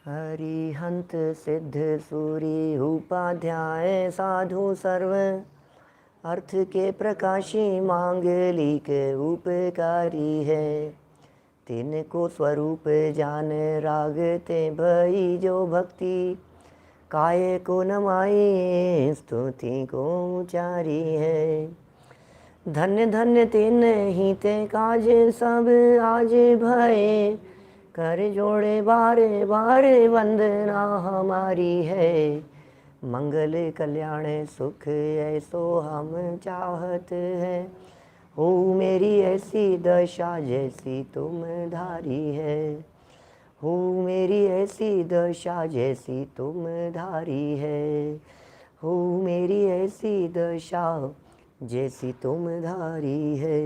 हरिहंत सिद्ध सूरी उपाध्याय साधु सर्व अर्थ के प्रकाशी मांगलिक उपकारी है। तिनको स्वरूप जान रागते भई जो भक्ति काय को नमाई स्तुति को उचारी है। धन्य धन्य तिन ही ते काज सब आज भये कर जोड़े बारे बारे वंदना हमारी है। मंगल कल्याण सुख ऐसो हम चाहत है। हो मेरी ऐसी दशा जैसी तुम धारी है। हो मेरी ऐसी दशा जैसी तुम धारी है। हो मेरी ऐसी दशा जैसी तुम धारी है।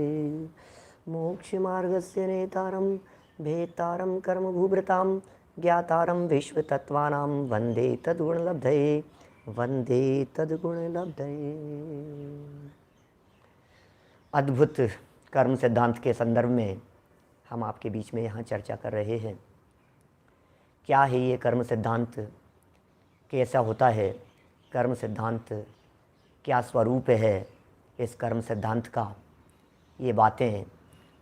मोक्ष मार्गस्य नेतारम भेतारम कर्म भूभृताम ज्ञातारम विश्व तत्वानां वंदे तद्गुण लब्धये वंदे तद्गुण लब्धये। अद्भुत कर्म सिद्धांत के संदर्भ में हम आपके बीच में यहाँ चर्चा कर रहे हैं। क्या है ये कर्म सिद्धांत, कैसा होता है कर्म सिद्धांत, क्या स्वरूप है इस कर्म सिद्धांत का। ये बातें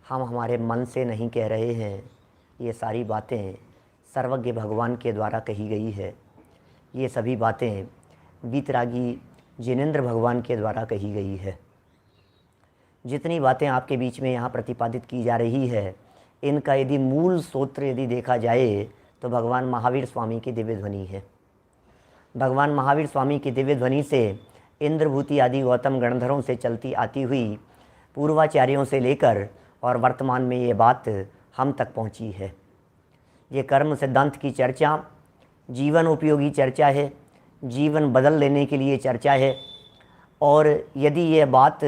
हम हमारे मन से नहीं कह रहे हैं, ये सारी बातें सर्वज्ञ भगवान के द्वारा कही गई है। ये सभी बातें वीतरागी जिनेंद्र भगवान के द्वारा कही गई है। जितनी बातें आपके बीच में यहाँ प्रतिपादित की जा रही है, इनका यदि मूल सूत्र यदि देखा जाए तो भगवान महावीर स्वामी की दिव्य ध्वनि है। भगवान महावीर स्वामी की दिव्य ध्वनि से इंद्रभूति आदि गौतम गणधरों से चलती आती हुई पूर्वाचार्यों से लेकर और वर्तमान में ये बात हम तक पहुंची है। ये कर्म सिद्धांत की चर्चा जीवन उपयोगी चर्चा है, जीवन बदल लेने के लिए चर्चा है। और यदि ये बात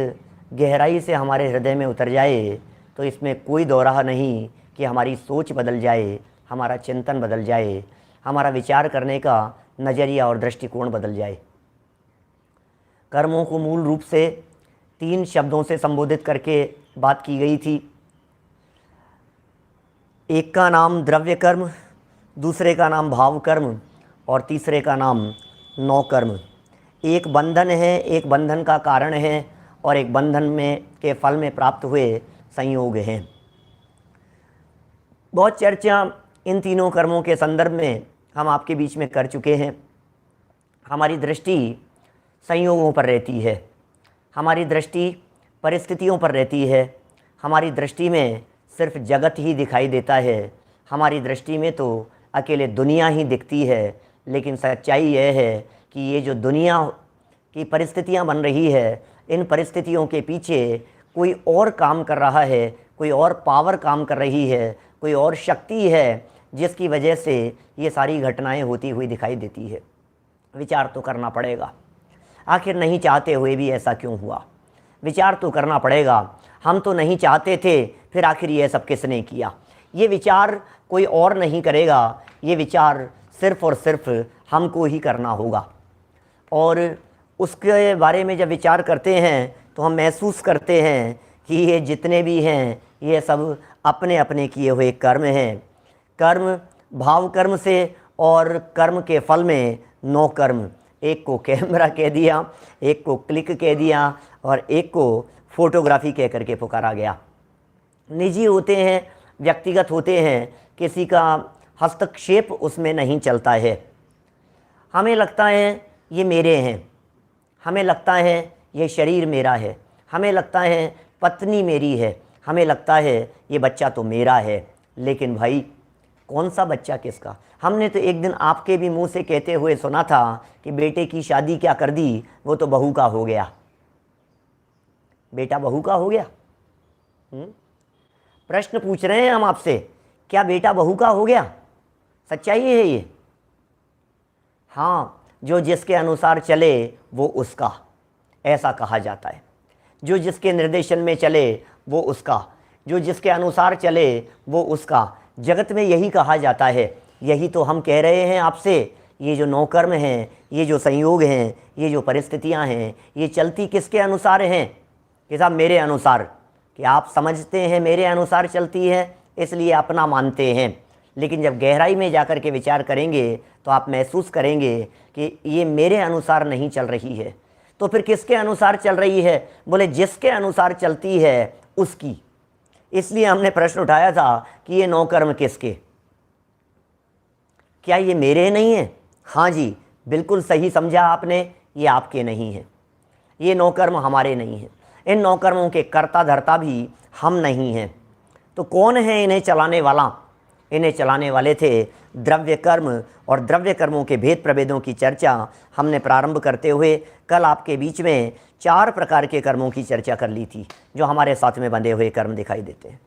गहराई से हमारे हृदय में उतर जाए तो इसमें कोई दो राह नहीं कि हमारी सोच बदल जाए, हमारा चिंतन बदल जाए, हमारा विचार करने का नज़रिया और दृष्टिकोण बदल जाए। कर्मों को मूल रूप से 3 शब्दों से संबोधित करके बात की गई थी। एक का नाम द्रव्य कर्म, दूसरे का नाम भाव कर्म और तीसरे का नाम नौ कर्म। एक बंधन है, एक बंधन का कारण है और एक बंधन में के फल में प्राप्त हुए संयोग हैं। बहुत चर्चा इन तीनों कर्मों के संदर्भ में हम आपके बीच में कर चुके हैं। हमारी दृष्टि संयोगों पर रहती है, हमारी दृष्टि परिस्थितियों पर रहती है, हमारी दृष्टि में सिर्फ जगत ही दिखाई देता है, हमारी दृष्टि में तो अकेले दुनिया ही दिखती है। लेकिन सच्चाई यह है कि ये जो दुनिया की परिस्थितियां बन रही है, इन परिस्थितियों के पीछे कोई और काम कर रहा है, कोई और पावर काम कर रही है, कोई और शक्ति है जिसकी वजह से ये सारी घटनाएं होती हुई दिखाई देती है। विचार तो करना पड़ेगा, आखिर नहीं चाहते हुए भी ऐसा क्यों हुआ। विचार तो करना पड़ेगा, हम तो नहीं चाहते थे, फिर आखिर ये सब किसने किया। ये विचार कोई और नहीं करेगा, ये विचार सिर्फ और सिर्फ हमको ही करना होगा। और उसके बारे में जब विचार करते हैं तो हम महसूस करते हैं कि ये जितने भी हैं ये सब अपने अपने किए हुए कर्म हैं। कर्म भाव कर्म से और कर्म के फल में 9 कर्म, एक को कैमरा कह दिया, एक को क्लिक कह दिया और एक को फोटोग्राफी कह करके पुकारा गया। निजी होते हैं, व्यक्तिगत होते हैं, किसी का हस्तक्षेप उसमें नहीं चलता है। हमें लगता है ये मेरे हैं, हमें लगता है ये शरीर मेरा है, हमें लगता है पत्नी मेरी है, हमें लगता है ये बच्चा तो मेरा है। लेकिन भाई कौन सा बच्चा किसका। हमने तो एक दिन आपके भी मुंह से कहते हुए सुना था कि बेटे की शादी क्या कर दी, वो तो बहू का हो गया। बेटा बहू का हो गया। प्रश्न पूछ रहे हैं हम आपसे, क्या बेटा बहू का हो गया। सच्चाई है ये। हाँ, जो जिसके अनुसार चले वो उसका, ऐसा कहा जाता है। जो जिसके निर्देशन में चले वो उसका, जो जिसके अनुसार चले वो उसका। जगत में यही कहा जाता है, यही तो हम कह रहे हैं आपसे। ये जो 9 कर्म हैं, ये जो संयोग हैं, ये जो परिस्थितियां हैं, ये चलती किसके अनुसार हैं कि साहब मेरे अनुसार। कि आप समझते हैं मेरे अनुसार चलती है, इसलिए अपना मानते हैं। लेकिन जब गहराई में जाकर के विचार करेंगे तो आप महसूस करेंगे कि ये मेरे अनुसार नहीं चल रही है। तो फिर किसके अनुसार चल रही है? बोले जिसके अनुसार चलती है उसकी। इसलिए हमने प्रश्न उठाया था कि ये 9 कर्म किसके? क्या ये मेरे नहीं है? हाँ जी, बिल्कुल सही समझा आपने, ये आपके नहीं है। ये 9 कर्म हमारे नहीं हैं। इन 9 कर्मों के कर्ता धर्ता भी हम नहीं हैं। तो कौन है इन्हें चलाने वाला? इन्हें चलाने वाले थे द्रव्य कर्म, और द्रव्य कर्मों के भेद प्रभेदों की चर्चा हमने प्रारंभ करते हुए कल आपके बीच में 4 प्रकार के कर्मों की चर्चा कर ली थी, जो हमारे साथ में बंधे हुए कर्म दिखाई देते हैं।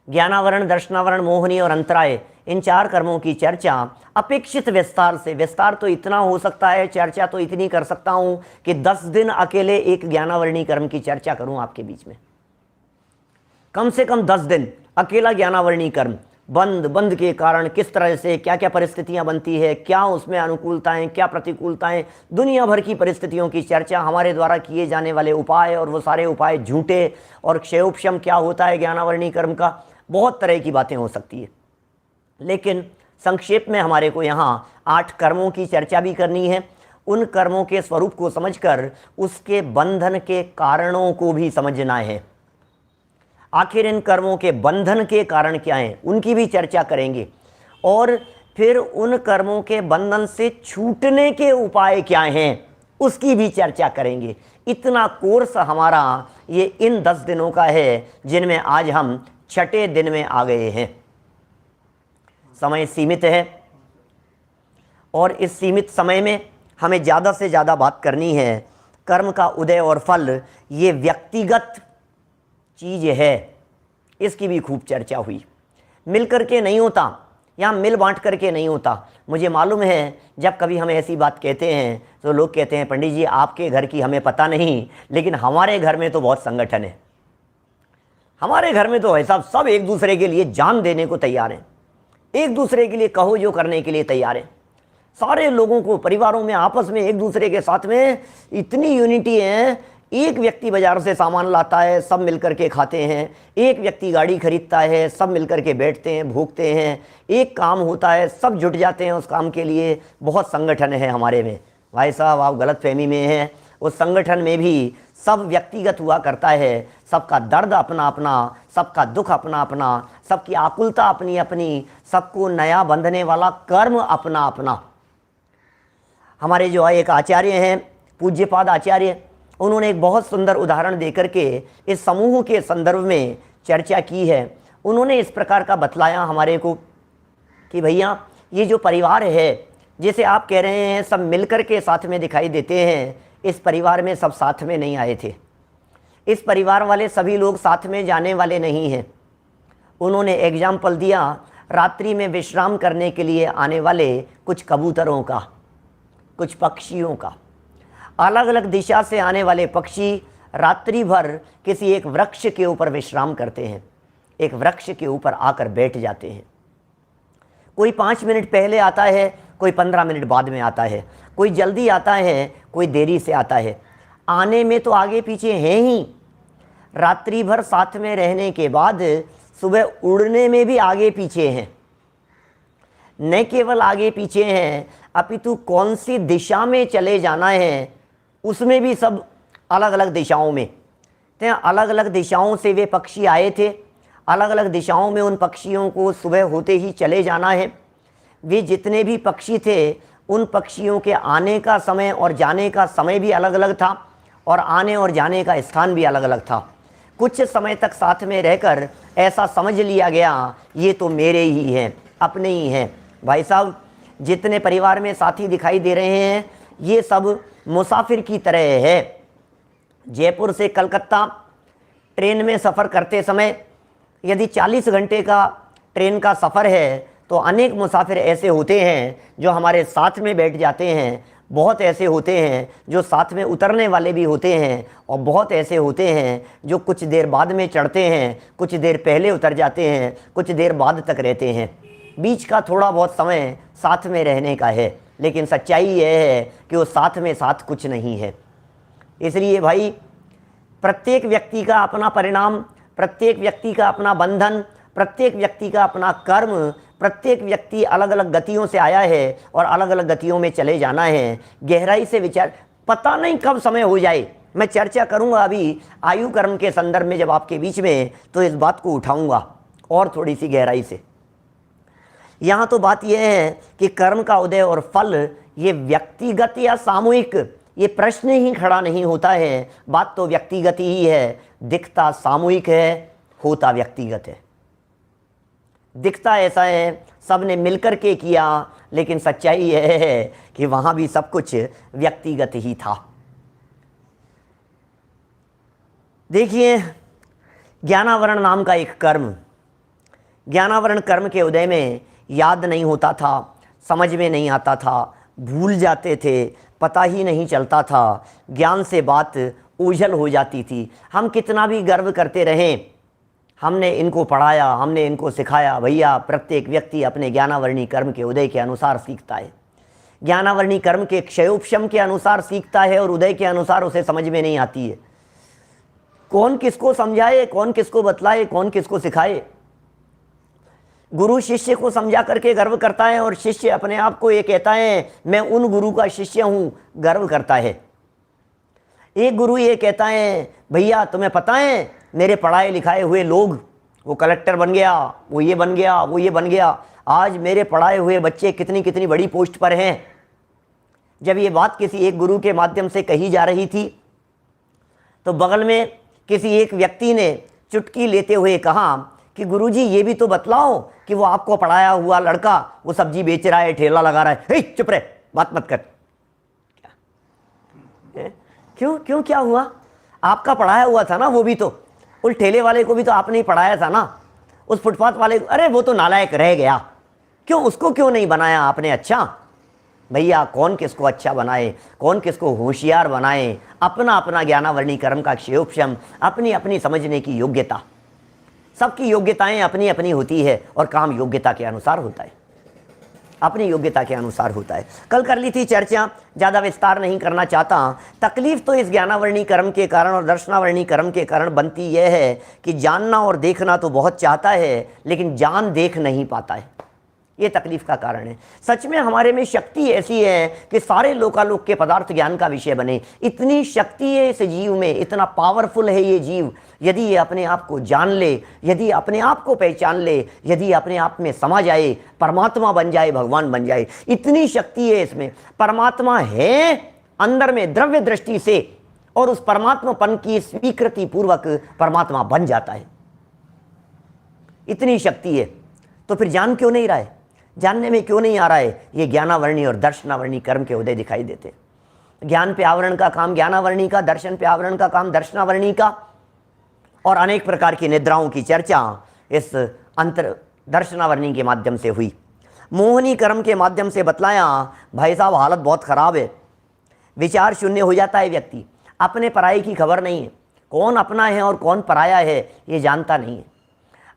ज्ञानावरण, दर्शनावरण, मोहनी और अंतराय, इन 4 कर्मों की चर्चा अपेक्षित विस्तार से, विस्तार तो इतना हो सकता है, चर्चा तो इतनी कर सकता हूं कि 10 दिन अकेले एक ज्ञानावरणी कर्म की चर्चा करूं आपके बीच में। कम से कम 10 दिन अकेला ज्ञानावरणी कर्म, बंध के कारण किस तरह से क्या क्या परिस्थितियां बनती है, क्या उसमें अनुकूलताएं, क्या प्रतिकूलताएं, दुनिया भर की परिस्थितियों की चर्चा, हमारे द्वारा किए जाने वाले उपाय और वो सारे उपाय झूठे, और क्षयोपशम क्या होता है ज्ञानावरणी कर्म का, बहुत तरह की बातें हो सकती है। लेकिन संक्षेप में हमारे को यहाँ 8 कर्मों की चर्चा भी करनी है। उन कर्मों के स्वरूप को समझकर उसके बंधन के कारणों को भी समझना है। आखिर इन कर्मों के बंधन के कारण क्या हैं, उनकी भी चर्चा करेंगे, और फिर उन कर्मों के बंधन से छूटने के उपाय क्या हैं, उसकी भी चर्चा करेंगे। इतना कोर्स हमारा ये इन 10 दिनों का है, जिनमें आज हम 6ठे दिन में आ गए हैं। समय सीमित है, और इस सीमित समय में हमें ज़्यादा से ज़्यादा बात करनी है। कर्म का उदय और फल ये व्यक्तिगत चीज़ है, इसकी भी खूब चर्चा हुई। मिल करके नहीं होता, यहाँ मिल बांट करके नहीं होता। मुझे मालूम है जब कभी हम ऐसी बात कहते हैं तो लोग कहते हैं पंडित जी आपके घर की हमें पता नहीं, लेकिन हमारे घर में तो बहुत संगठन है। हमारे घर में तो ऐसा सब एक दूसरे के लिए जान देने को तैयार हैं, एक दूसरे के लिए कहो जो करने के लिए तैयार हैं। सारे लोगों को, परिवारों में आपस में एक दूसरे के साथ में इतनी यूनिटी है। एक व्यक्ति बाजार से सामान लाता है, सब मिलकर के खाते हैं। एक व्यक्ति गाड़ी खरीदता है, सब मिलकर के बैठते हैं, भूखते हैं। एक काम होता है, सब जुट जाते हैं उस काम के लिए। बहुत संगठन है हमारे में। भाई साहब आप गलतफहमी में हैं। उस संगठन में भी सब व्यक्तिगत हुआ करता है, सबका दर्द अपना अपना, सबका दुख अपना अपना, सबकी आकुलता अपनी अपनी, सबको नया बंधने वाला कर्म अपना अपना। हमारे जो एक आचार्य हैं, पूज्यपाद आचार्य, उन्होंने एक बहुत सुंदर उदाहरण देकर के इस समूह के संदर्भ में चर्चा की है। उन्होंने इस प्रकार का बतलाया हमारे को कि भैया ये जो परिवार है, जैसे आप कह रहे हैं सब मिलकर के साथ में दिखाई देते हैं, इस परिवार में सब साथ में नहीं आए थे। इस परिवार वाले सभी लोग साथ में जाने वाले नहीं हैं। उन्होंने एग्जाम्पल दिया रात्रि में विश्राम करने के लिए आने वाले कुछ कबूतरों का, कुछ पक्षियों का। अलग अलग दिशा से आने वाले पक्षी रात्रि भर किसी एक वृक्ष के ऊपर विश्राम करते हैं, एक वृक्ष के ऊपर आकर बैठ जाते हैं। कोई 5 मिनट पहले आता है, कोई 15 मिनट बाद में आता है, कोई जल्दी आता है, कोई देरी से आता है। आने में तो आगे पीछे हैं ही, रात्रि भर साथ में रहने के बाद सुबह उड़ने में भी आगे पीछे हैं। न केवल आगे पीछे हैं, अपितु कौन सी दिशा में चले जाना है उसमें भी सब अलग अलग दिशाओं में। तो अलग अलग दिशाओं से वे पक्षी आए थे, अलग अलग दिशाओं में उन पक्षियों को सुबह होते ही चले जाना है। वे जितने भी पक्षी थे, उन पक्षियों के आने का समय और जाने का समय भी अलग अलग था, और आने और जाने का स्थान भी अलग अलग था। कुछ समय तक साथ में रहकर ऐसा समझ लिया गया ये तो मेरे ही हैं, अपने ही हैं। भाई साहब जितने परिवार में साथी दिखाई दे रहे हैं, ये सब मुसाफिर की तरह है। जयपुर से कलकत्ता ट्रेन में सफ़र करते समय यदि 40 घंटे का ट्रेन का सफ़र है, तो अनेक मुसाफिर ऐसे होते हैं जो हमारे साथ में बैठ जाते हैं। बहुत ऐसे होते हैं जो साथ में उतरने वाले भी होते हैं, और बहुत ऐसे होते हैं जो कुछ देर बाद में चढ़ते हैं, कुछ देर पहले उतर जाते हैं, कुछ देर बाद तक रहते हैं। बीच का थोड़ा बहुत समय साथ में रहने का है, लेकिन सच्चाई यह है कि वो साथ में साथ कुछ नहीं है। इसलिए भाई प्रत्येक व्यक्ति का अपना परिणाम, प्रत्येक व्यक्ति का अपना बंधन, प्रत्येक व्यक्ति का अपना कर्म, प्रत्येक व्यक्ति अलग अलग गतियों से आया है और अलग अलग गतियों में चले जाना है। गहराई से विचार, पता नहीं कब समय हो जाए, मैं चर्चा करूंगा अभी आयु कर्म के संदर्भ में जब आपके बीच में, तो इस बात को उठाऊंगा और थोड़ी सी गहराई से। यहाँ तो बात यह है कि कर्म का उदय और फल ये व्यक्तिगत या सामूहिक, ये प्रश्न ही खड़ा नहीं होता है। बात तो व्यक्तिगत ही है, दिखता सामूहिक है, होता व्यक्तिगत है। दिखता ऐसा है सबने मिलकर के किया, लेकिन सच्चाई यह है कि वहां भी सब कुछ व्यक्तिगत ही था। देखिए, ज्ञानावरण नाम का एक कर्म, ज्ञानावरण कर्म के उदय में याद नहीं होता था, समझ में नहीं आता था, भूल जाते थे, पता ही नहीं चलता था, ज्ञान से बात ओझल हो जाती थी। हम कितना भी गर्व करते रहें, हमने इनको पढ़ाया, हमने इनको सिखाया, भैया प्रत्येक व्यक्ति अपने ज्ञानावरणी कर्म के उदय के अनुसार सीखता है। ज्ञानावरणी कर्म के क्षयोपशम के अनुसार सीखता है और उदय के अनुसार उसे समझ में नहीं आती है। कौन किसको समझाए, कौन किसको बतलाए, कौन किसको सिखाए। गुरु शिष्य को समझा करके गर्व करता है और शिष्य अपने आप को ये कहता है मैं उन गुरु का शिष्य हूं, गर्व करता है। एक गुरु ये कहता है भैया तुम्हें पता है मेरे पढ़ाए लिखाए हुए लोग, वो कलेक्टर बन गया, वो ये बन गया, वो ये बन गया, आज मेरे पढ़ाए हुए बच्चे कितनी कितनी बड़ी पोस्ट पर हैं। जब ये बात किसी एक गुरु के माध्यम से कही जा रही थी तो बगल में किसी एक व्यक्ति ने चुटकी लेते हुए कहा कि गुरुजी ये भी तो बतलाओ कि वो आपको पढ़ाया हुआ लड़का वो सब्जी बेच रहा है, ठेला लगा रहा है। हे चुप रहे, बात मत कर। क्यों क्यों क्या हुआ? आपका पढ़ाया हुआ था ना वो भी, तो उस ठेले वाले को भी तो आपने ही पढ़ाया था ना, उस फुटपाथ वाले को, अरे वो तो नालायक रह गया, क्यों उसको क्यों नहीं बनाया आपने अच्छा? भैया कौन किसको अच्छा बनाए, कौन किसको होशियार बनाए, अपना अपना ज्ञानावरणी कर्म का क्षयोपशम, अपनी अपनी समझने की योग्यता। सबकी योग्यताएं अपनी अपनी होती है और काम योग्यता के अनुसार होता है, अपनी योग्यता के अनुसार होता है। कल कर ली थी चर्चा, ज़्यादा विस्तार नहीं करना चाहता। तकलीफ तो इस ज्ञानावरणी कर्म के कारण और दर्शनावरणी कर्म के कारण बनती यह है कि जानना और देखना तो बहुत चाहता है, लेकिन जान देख नहीं पाता है। ये तकलीफ का कारण है। सच में हमारे में शक्ति ऐसी है कि सारे लोकालोक के पदार्थ ज्ञान का विषय बने। इतनी शक्ति है इस जीव में, इतना पावरफुल है ये जीव। यदि ये अपने आप को जान ले, यदि अपने आप को पहचान ले, यदि अपने आप में समा जाए, परमात्मा बन जाए, भगवान बन जाए, इतनी शक्ति है इसमें। परमात्मा है अंदर में द्रव्य दृष्टि से, और उस परमात्मापन की स्वीकृति पूर्वक परमात्मा बन जाता है। इतनी शक्ति है, तो फिर जान क्यों नहीं रहा है, जानने में क्यों नहीं आ रहा है? ये ज्ञानावरणी और दर्शनावरणी कर्म के उदय दिखाई देते। ज्ञान पे आवरण का काम ज्ञानावरणी का, दर्शन पे आवरण का काम दर्शनावरणी का, और अनेक प्रकार की निद्राओं की चर्चा इस अंतर दर्शनावरणी के माध्यम से हुई। मोहनी कर्म के माध्यम से बतलाया, भाई साहब हालत बहुत खराब है, विचार शून्य हो जाता है व्यक्ति, अपने पराये की खबर नहीं है, कौन अपना है और कौन पराया है ये जानता नहीं है।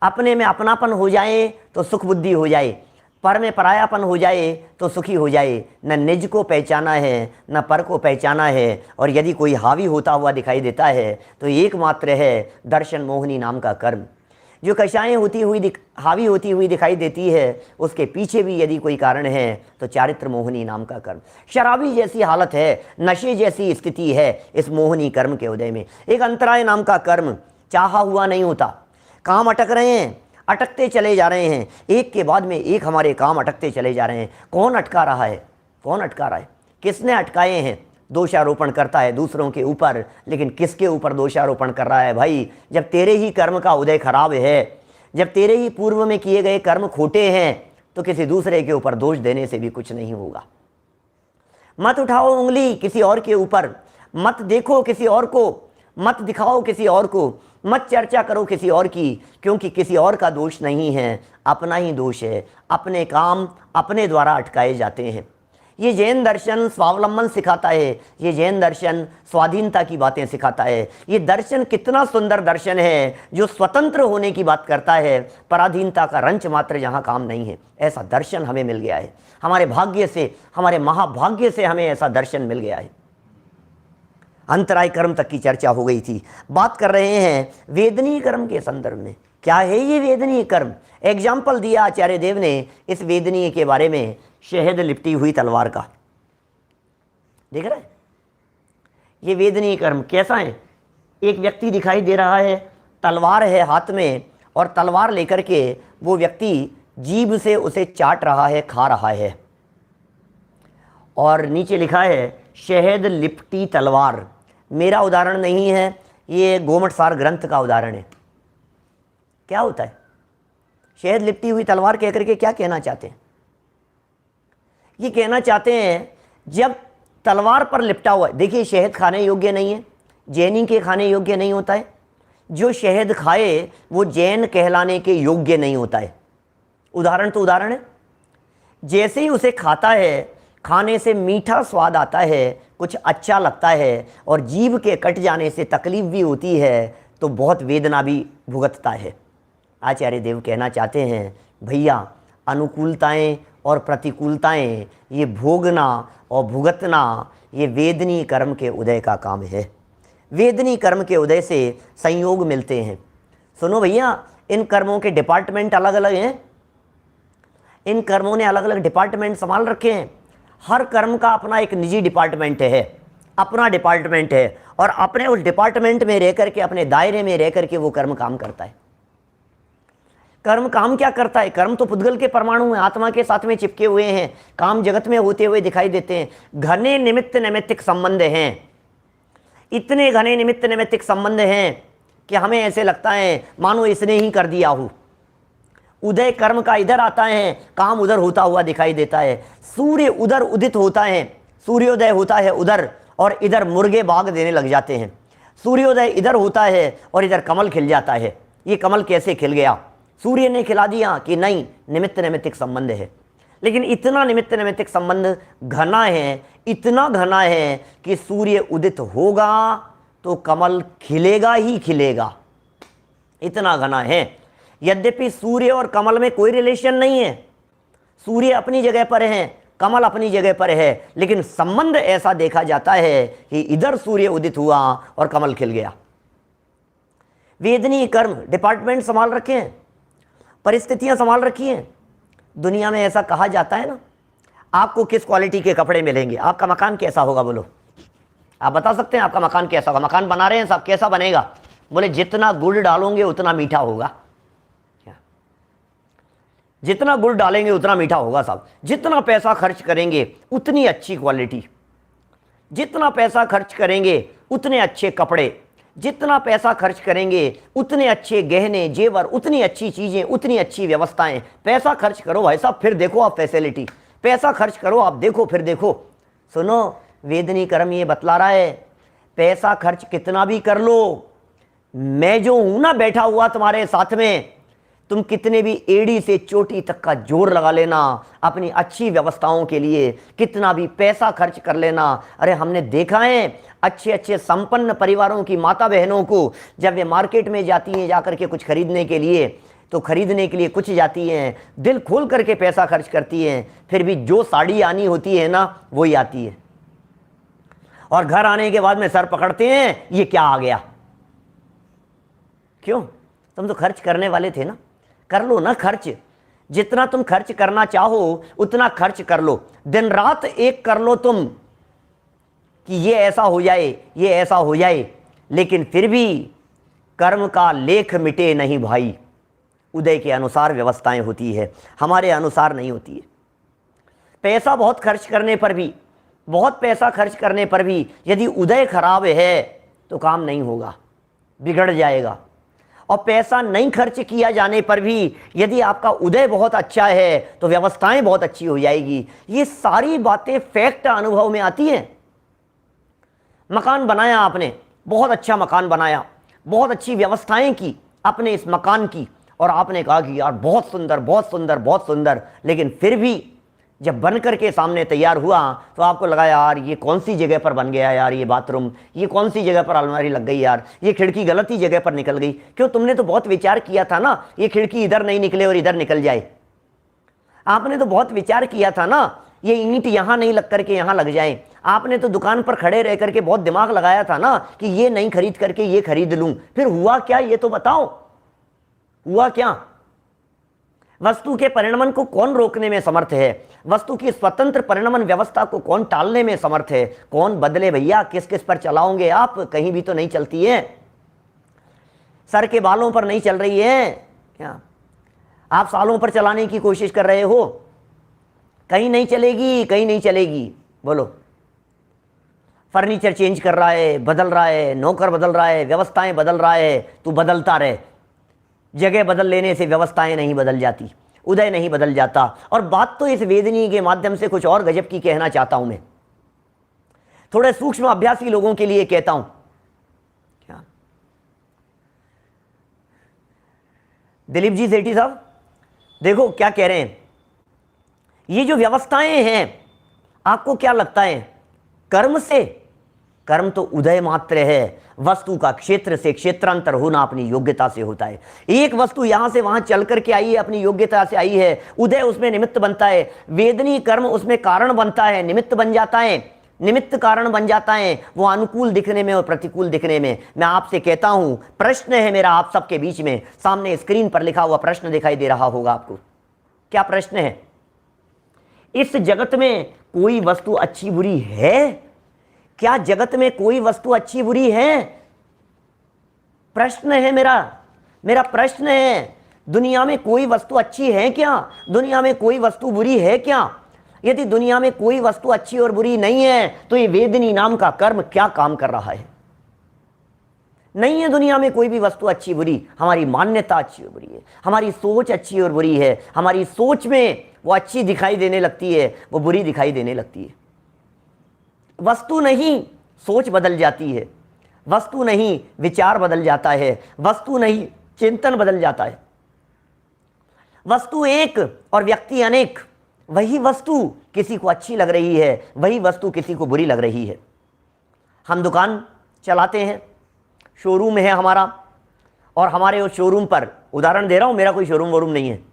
अपने में अपनापन हो जाए तो सुख बुद्धि हो जाए, पर में परायापन हो जाए तो सुखी हो जाए। न निज को पहचाना है न पर को पहचाना है, और यदि कोई हावी होता हुआ दिखाई देता है तो एकमात्र है दर्शन मोहनी नाम का कर्म। जो कषायें होती हुई हावी होती हुई दिखाई देती है, उसके पीछे भी यदि कोई कारण है तो चारित्र मोहनी नाम का कर्म। शराबी जैसी हालत है, नशे जैसी स्थिति है इस मोहनी कर्म के उदय में। एक अंतराय नाम का कर्म चाहा हुआ नहीं होता, काम अटक रहे हैं, अटकते चले जा रहे हैं, एक के बाद में एक हमारे काम अटकते चले जा रहे हैं। कौन अटका रहा है, कौन अटका रहा है, किसने अटकाए हैं? दोषारोपण करता है दूसरों के ऊपर, लेकिन किसके ऊपर दोषारोपण कर रहा है भाई? जब तेरे ही कर्म का उदय खराब है, जब तेरे ही पूर्व में किए गए कर्म खोटे हैं, तो किसी दूसरे के ऊपर दोष देने से भी कुछ नहीं होगा। मत उठाओ उंगली किसी और के ऊपर, मत देखो किसी और को, मत दिखाओ किसी और को, मत चर्चा करो किसी और की, क्योंकि किसी और का दोष नहीं है, अपना ही दोष है। अपने काम अपने द्वारा अटकाए जाते हैं। ये जैन दर्शन स्वावलंबन सिखाता है, ये जैन दर्शन स्वाधीनता की बातें सिखाता है। ये दर्शन कितना सुंदर दर्शन है जो स्वतंत्र होने की बात करता है, पराधीनता का रंच मात्र यहाँ काम नहीं है। ऐसा दर्शन हमें मिल गया है, हमारे भाग्य से, हमारे महाभाग्य से हमें ऐसा दर्शन मिल गया है। अंतराय कर्म तक की चर्चा हो गई थी। बात कर रहे हैं वेदनीय कर्म के संदर्भ में। क्या है ये वेदनीय कर्म? एग्जाम्पल दिया आचार्य देव ने इस वेदनीय के बारे में, शहद लिपटी हुई तलवार का। देख रहे हैं ये वेदनीय कर्म कैसा है? एक व्यक्ति दिखाई दे रहा है, तलवार है हाथ में, और तलवार लेकर के वो व्यक्ति जीभ से उसे चाट रहा है, खा रहा है, और नीचे लिखा है शहद लिपटी तलवार। मेरा उदाहरण नहीं है, ये गोमटसार ग्रंथ का उदाहरण है। क्या होता है शहद लिपटी हुई तलवार कह करके? क्या कहना चाहते हैं? ये कहना चाहते हैं जब तलवार पर लिपटा हुआ है, देखिए शहद खाने योग्य नहीं है, जैनी के खाने योग्य नहीं होता है। जो शहद खाए वो जैन कहलाने के योग्य नहीं होता है। उदाहरण तो उदाहरण है। जैसे ही उसे खाता है, खाने से मीठा स्वाद आता है, कुछ अच्छा लगता है, और जीभ के कट जाने से तकलीफ भी होती है, तो बहुत वेदना भी भुगतता है। आचार्य देव कहना चाहते हैं भैया, अनुकूलताएं और प्रतिकूलताएं ये भोगना और भुगतना, ये वेदनीय कर्म के उदय का काम है। वेदनीय कर्म के उदय से संयोग मिलते हैं। सुनो भैया, इन कर्मों के डिपार्टमेंट अलग अलग हैं। इन कर्मों ने अलग अलग डिपार्टमेंट संभाल रखे हैं। हर कर्म का अपना एक निजी डिपार्टमेंट है, अपना डिपार्टमेंट है, और अपने उस डिपार्टमेंट में रह करके, अपने दायरे में रह करके वो कर्म काम करता है। कर्म काम क्या करता है? कर्म तो पुद्गल के परमाणु हैं, आत्मा के साथ में चिपके हुए हैं, काम जगत में होते हुए दिखाई देते हैं। घने निमित्त नैमित्तिक संबंध हैं, इतने घने निमित्त नैमित्तिक संबंध हैं कि हमें ऐसे लगता है मानो इसने ही कर दिया हो। उदय कर्म का इधर आता है, काम उधर होता हुआ दिखाई देता है। सूर्य उधर उदित होता है, सूर्योदय होता है उधर, और इधर मुर्गे बाग देने लग जाते हैं। सूर्योदय इधर होता है और इधर कमल खिल जाता है। ये कमल कैसे खिल गया? सूर्य ने खिला दिया कि नहीं? निमित्त नैमित्तिक संबंध है। लेकिन इतना निमित्त नैमित्तिक संबंध घना है, इतना घना है कि सूर्य उदित होगा तो कमल खिलेगा ही खिलेगा, इतना घना है। यद्यपि सूर्य और कमल में कोई रिलेशन नहीं है, सूर्य अपनी जगह पर है, कमल अपनी जगह पर है, लेकिन संबंध ऐसा देखा जाता है कि इधर सूर्य उदित हुआ और कमल खिल गया। वेदनीय कर्म डिपार्टमेंट संभाल रखे हैं, परिस्थितियां संभाल रखी हैं। दुनिया में ऐसा कहा जाता है ना, आपको किस क्वालिटी के कपड़े मिलेंगे, आपका मकान कैसा होगा, बोलो आप बता सकते हैं आपका मकान कैसा होगा? मकान बना रहे हैं साहब, कैसा बनेगा? बोले जितना गुड़ डालोगे उतना मीठा होगा। जितना गुड़ डालेंगे उतना मीठा होगा साहब। जितना पैसा खर्च करेंगे उतनी अच्छी क्वालिटी, जितना पैसा खर्च करेंगे उतने अच्छे कपड़े, जितना पैसा खर्च करेंगे उतने अच्छे गहने जेवर, उतनी अच्छी चीजें, उतनी अच्छी व्यवस्थाएं। पैसा खर्च करो भाई साहब, फिर देखो आप फैसिलिटी, पैसा खर्च करो आप देखो, फिर देखो। सुनो, वेदनीय कर्म ये बतला रहा है, पैसा खर्च कितना भी कर लो, मैं जो हूं ना बैठा हुआ तुम्हारे साथ में, तुम कितने भी एड़ी से चोटी तक का जोर लगा लेना अपनी अच्छी व्यवस्थाओं के लिए, कितना भी पैसा खर्च कर लेना। अरे हमने देखा है अच्छे अच्छे संपन्न परिवारों की माता बहनों को, जब वे मार्केट में जाती हैं जाकर के कुछ खरीदने के लिए, तो खरीदने के लिए कुछ जाती हैं, दिल खोल करके पैसा खर्च करती हैं, फिर भी जो साड़ी आनी होती है ना वही आती है, और घर आने के बाद में सर पकड़ते हैं ये क्या आ गया। क्यों? तुम तो खर्च करने वाले थे ना, कर लो ना खर्च। जितना तुम खर्च करना चाहो उतना खर्च कर लो, दिन रात एक कर लो तुम कि ये ऐसा हो जाए, ये ऐसा हो जाए, लेकिन फिर भी कर्म का लेख मिटे नहीं भाई। उदय के अनुसार व्यवस्थाएं होती है, हमारे अनुसार नहीं होती है। पैसा बहुत खर्च करने पर भी, बहुत पैसा खर्च करने पर भी यदि उदय खराब है तो काम नहीं होगा, बिगड़ जाएगा। और पैसा नहीं खर्च किया जाने पर भी यदि आपका उदय बहुत अच्छा है तो व्यवस्थाएं बहुत अच्छी हो जाएगी। ये सारी बातें फैक्ट अनुभव में आती हैं। मकान बनाया आपने, बहुत अच्छा मकान बनाया, बहुत अच्छी व्यवस्थाएं की अपने इस मकान की, और आपने कहा कि यार बहुत सुंदर बहुत सुंदर बहुत सुंदर, लेकिन फिर भी जब बन करके सामने तैयार हुआ तो आपको लगा यार ये कौन सी जगह पर बन गया यार ये बाथरूम, ये कौन सी जगह पर अलमारी लग गई यार, ये खिड़की गलत ही जगह पर निकल गई। क्यों? तुमने तो बहुत विचार किया था ना ये खिड़की इधर नहीं निकले और इधर निकल जाए। आपने तो बहुत विचार किया था ना ये ईंट यहां नहीं लग करके यहां लग जाए। आपने तो दुकान पर खड़े रह करके बहुत दिमाग लगाया था ना कि ये नहीं खरीद करके ये खरीद लूं। फिर हुआ क्या ये तो बताओ। हुआ क्या? वस्तु के परिणमन को कौन रोकने में समर्थ है? वस्तु की स्वतंत्र परिणमन व्यवस्था को कौन टालने में समर्थ है? कौन बदले भैया? किस किस पर चलाओगे आप? कहीं भी तो नहीं चलती है, सर के बालों पर नहीं चल रही है क्या? आप सालों पर चलाने की कोशिश कर रहे हो, कहीं नहीं चलेगी, कहीं नहीं चलेगी। बोलो, फर्नीचर चेंज कर रहा है, बदल रहा है, नौकर बदल रहा है, व्यवस्थाएं बदल रहा है, तू बदलता रहे। जगह बदल लेने से व्यवस्थाएं नहीं बदल जाती, उदय नहीं बदल जाता। और बात तो इस वेदनी के माध्यम से कुछ और गजब की कहना चाहता हूं मैं, थोड़े सूक्ष्म अभ्यासी लोगों के लिए कहता हूं। क्या दिलीप जी सेठी साहब, देखो क्या कह रहे हैं। ये जो व्यवस्थाएं हैं, आपको क्या लगता है कर्म से? कर्म तो उदय मात्र है। वस्तु का क्षेत्र से क्षेत्रांतर होना अपनी योग्यता से होता है। एक वस्तु यहां से वहां चल करके आई है, अपनी योग्यता से आई है, उदय उसमें निमित्त बनता है, वेदनी कर्म उसमें कारण बनता है, निमित्त बन जाता है, निमित्त कारण बन जाता है, वो अनुकूल दिखने में और प्रतिकूल दिखने में। मैं आपसे कहता हूं, प्रश्न है मेरा आप सबके बीच में, सामने स्क्रीन पर लिखा हुआ प्रश्न दिखाई दे रहा होगा आपको। क्या प्रश्न है? इस जगत में कोई वस्तु अच्छी बुरी है? क्या जगत में कोई वस्तु अच्छी बुरी है? प्रश्न है मेरा प्रश्न है। दुनिया में कोई वस्तु अच्छी है क्या? दुनिया में कोई वस्तु बुरी है क्या? यदि दुनिया में कोई वस्तु अच्छी और बुरी नहीं है, तो ये वेदनी नाम का कर्म क्या काम कर रहा है? नहीं है दुनिया में कोई भी वस्तु अच्छी बुरी। हमारी मान्यता अच्छी और बुरी है, हमारी सोच अच्छी और बुरी है। हमारी सोच में वो अच्छी दिखाई देने लगती है, वो बुरी दिखाई देने लगती है। वस्तु नहीं, सोच बदल जाती है। वस्तु नहीं, विचार बदल जाता है। वस्तु नहीं, चिंतन बदल जाता है। वस्तु एक और व्यक्ति अनेक। वही वस्तु किसी को अच्छी लग रही है, वही वस्तु किसी को बुरी लग रही है। हम दुकान चलाते हैं, शोरूम है हमारा, और हमारे उस शोरूम पर, उदाहरण दे रहा हूं, मेरा कोई शोरूम वोरूम नहीं है।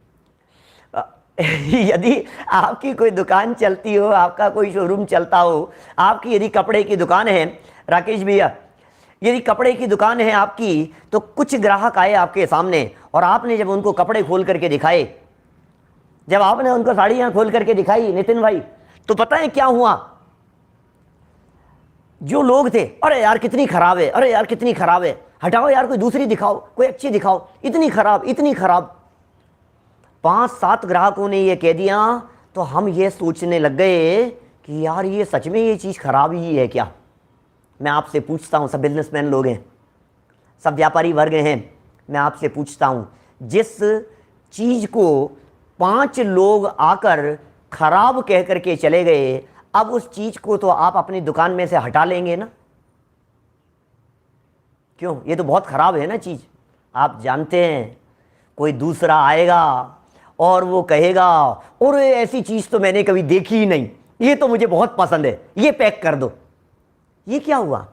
यदि आपकी कोई दुकान चलती हो, आपका कोई शोरूम चलता हो, आपकी यदि कपड़े की दुकान है, राकेश भैया, यदि कपड़े की दुकान है आपकी, तो कुछ ग्राहक आए आपके सामने और आपने जब उनको कपड़े खोल करके दिखाए, जब आपने उनको साड़ियां खोल करके दिखाई नितिन भाई, तो पता है क्या हुआ? जो लोग थे, अरे यार कितनी खराब है, अरे यार कितनी खराब है, हटाओ यार, कोई दूसरी दिखाओ, कोई अच्छी दिखाओ, इतनी खराब, इतनी खराब। 5-7 ग्राहकों ने ये कह दिया, तो हम ये सोचने लग गए कि यार ये सच में ये चीज़ खराब ही है क्या? मैं आपसे पूछता हूँ, सब बिजनेसमैन लोग हैं, सब व्यापारी वर्ग हैं, मैं आपसे पूछता हूँ, जिस चीज़ को 5 लोग आकर खराब कह करके चले गए, अब उस चीज़ को तो आप अपनी दुकान में से हटा लेंगे ना? क्यों? ये तो बहुत खराब है ना चीज़। आप जानते हैं कोई दूसरा आएगा और वो कहेगा, और ऐसी चीज़ तो मैंने कभी देखी ही नहीं, ये तो मुझे बहुत पसंद है, ये पैक कर दो। ये क्या हुआ?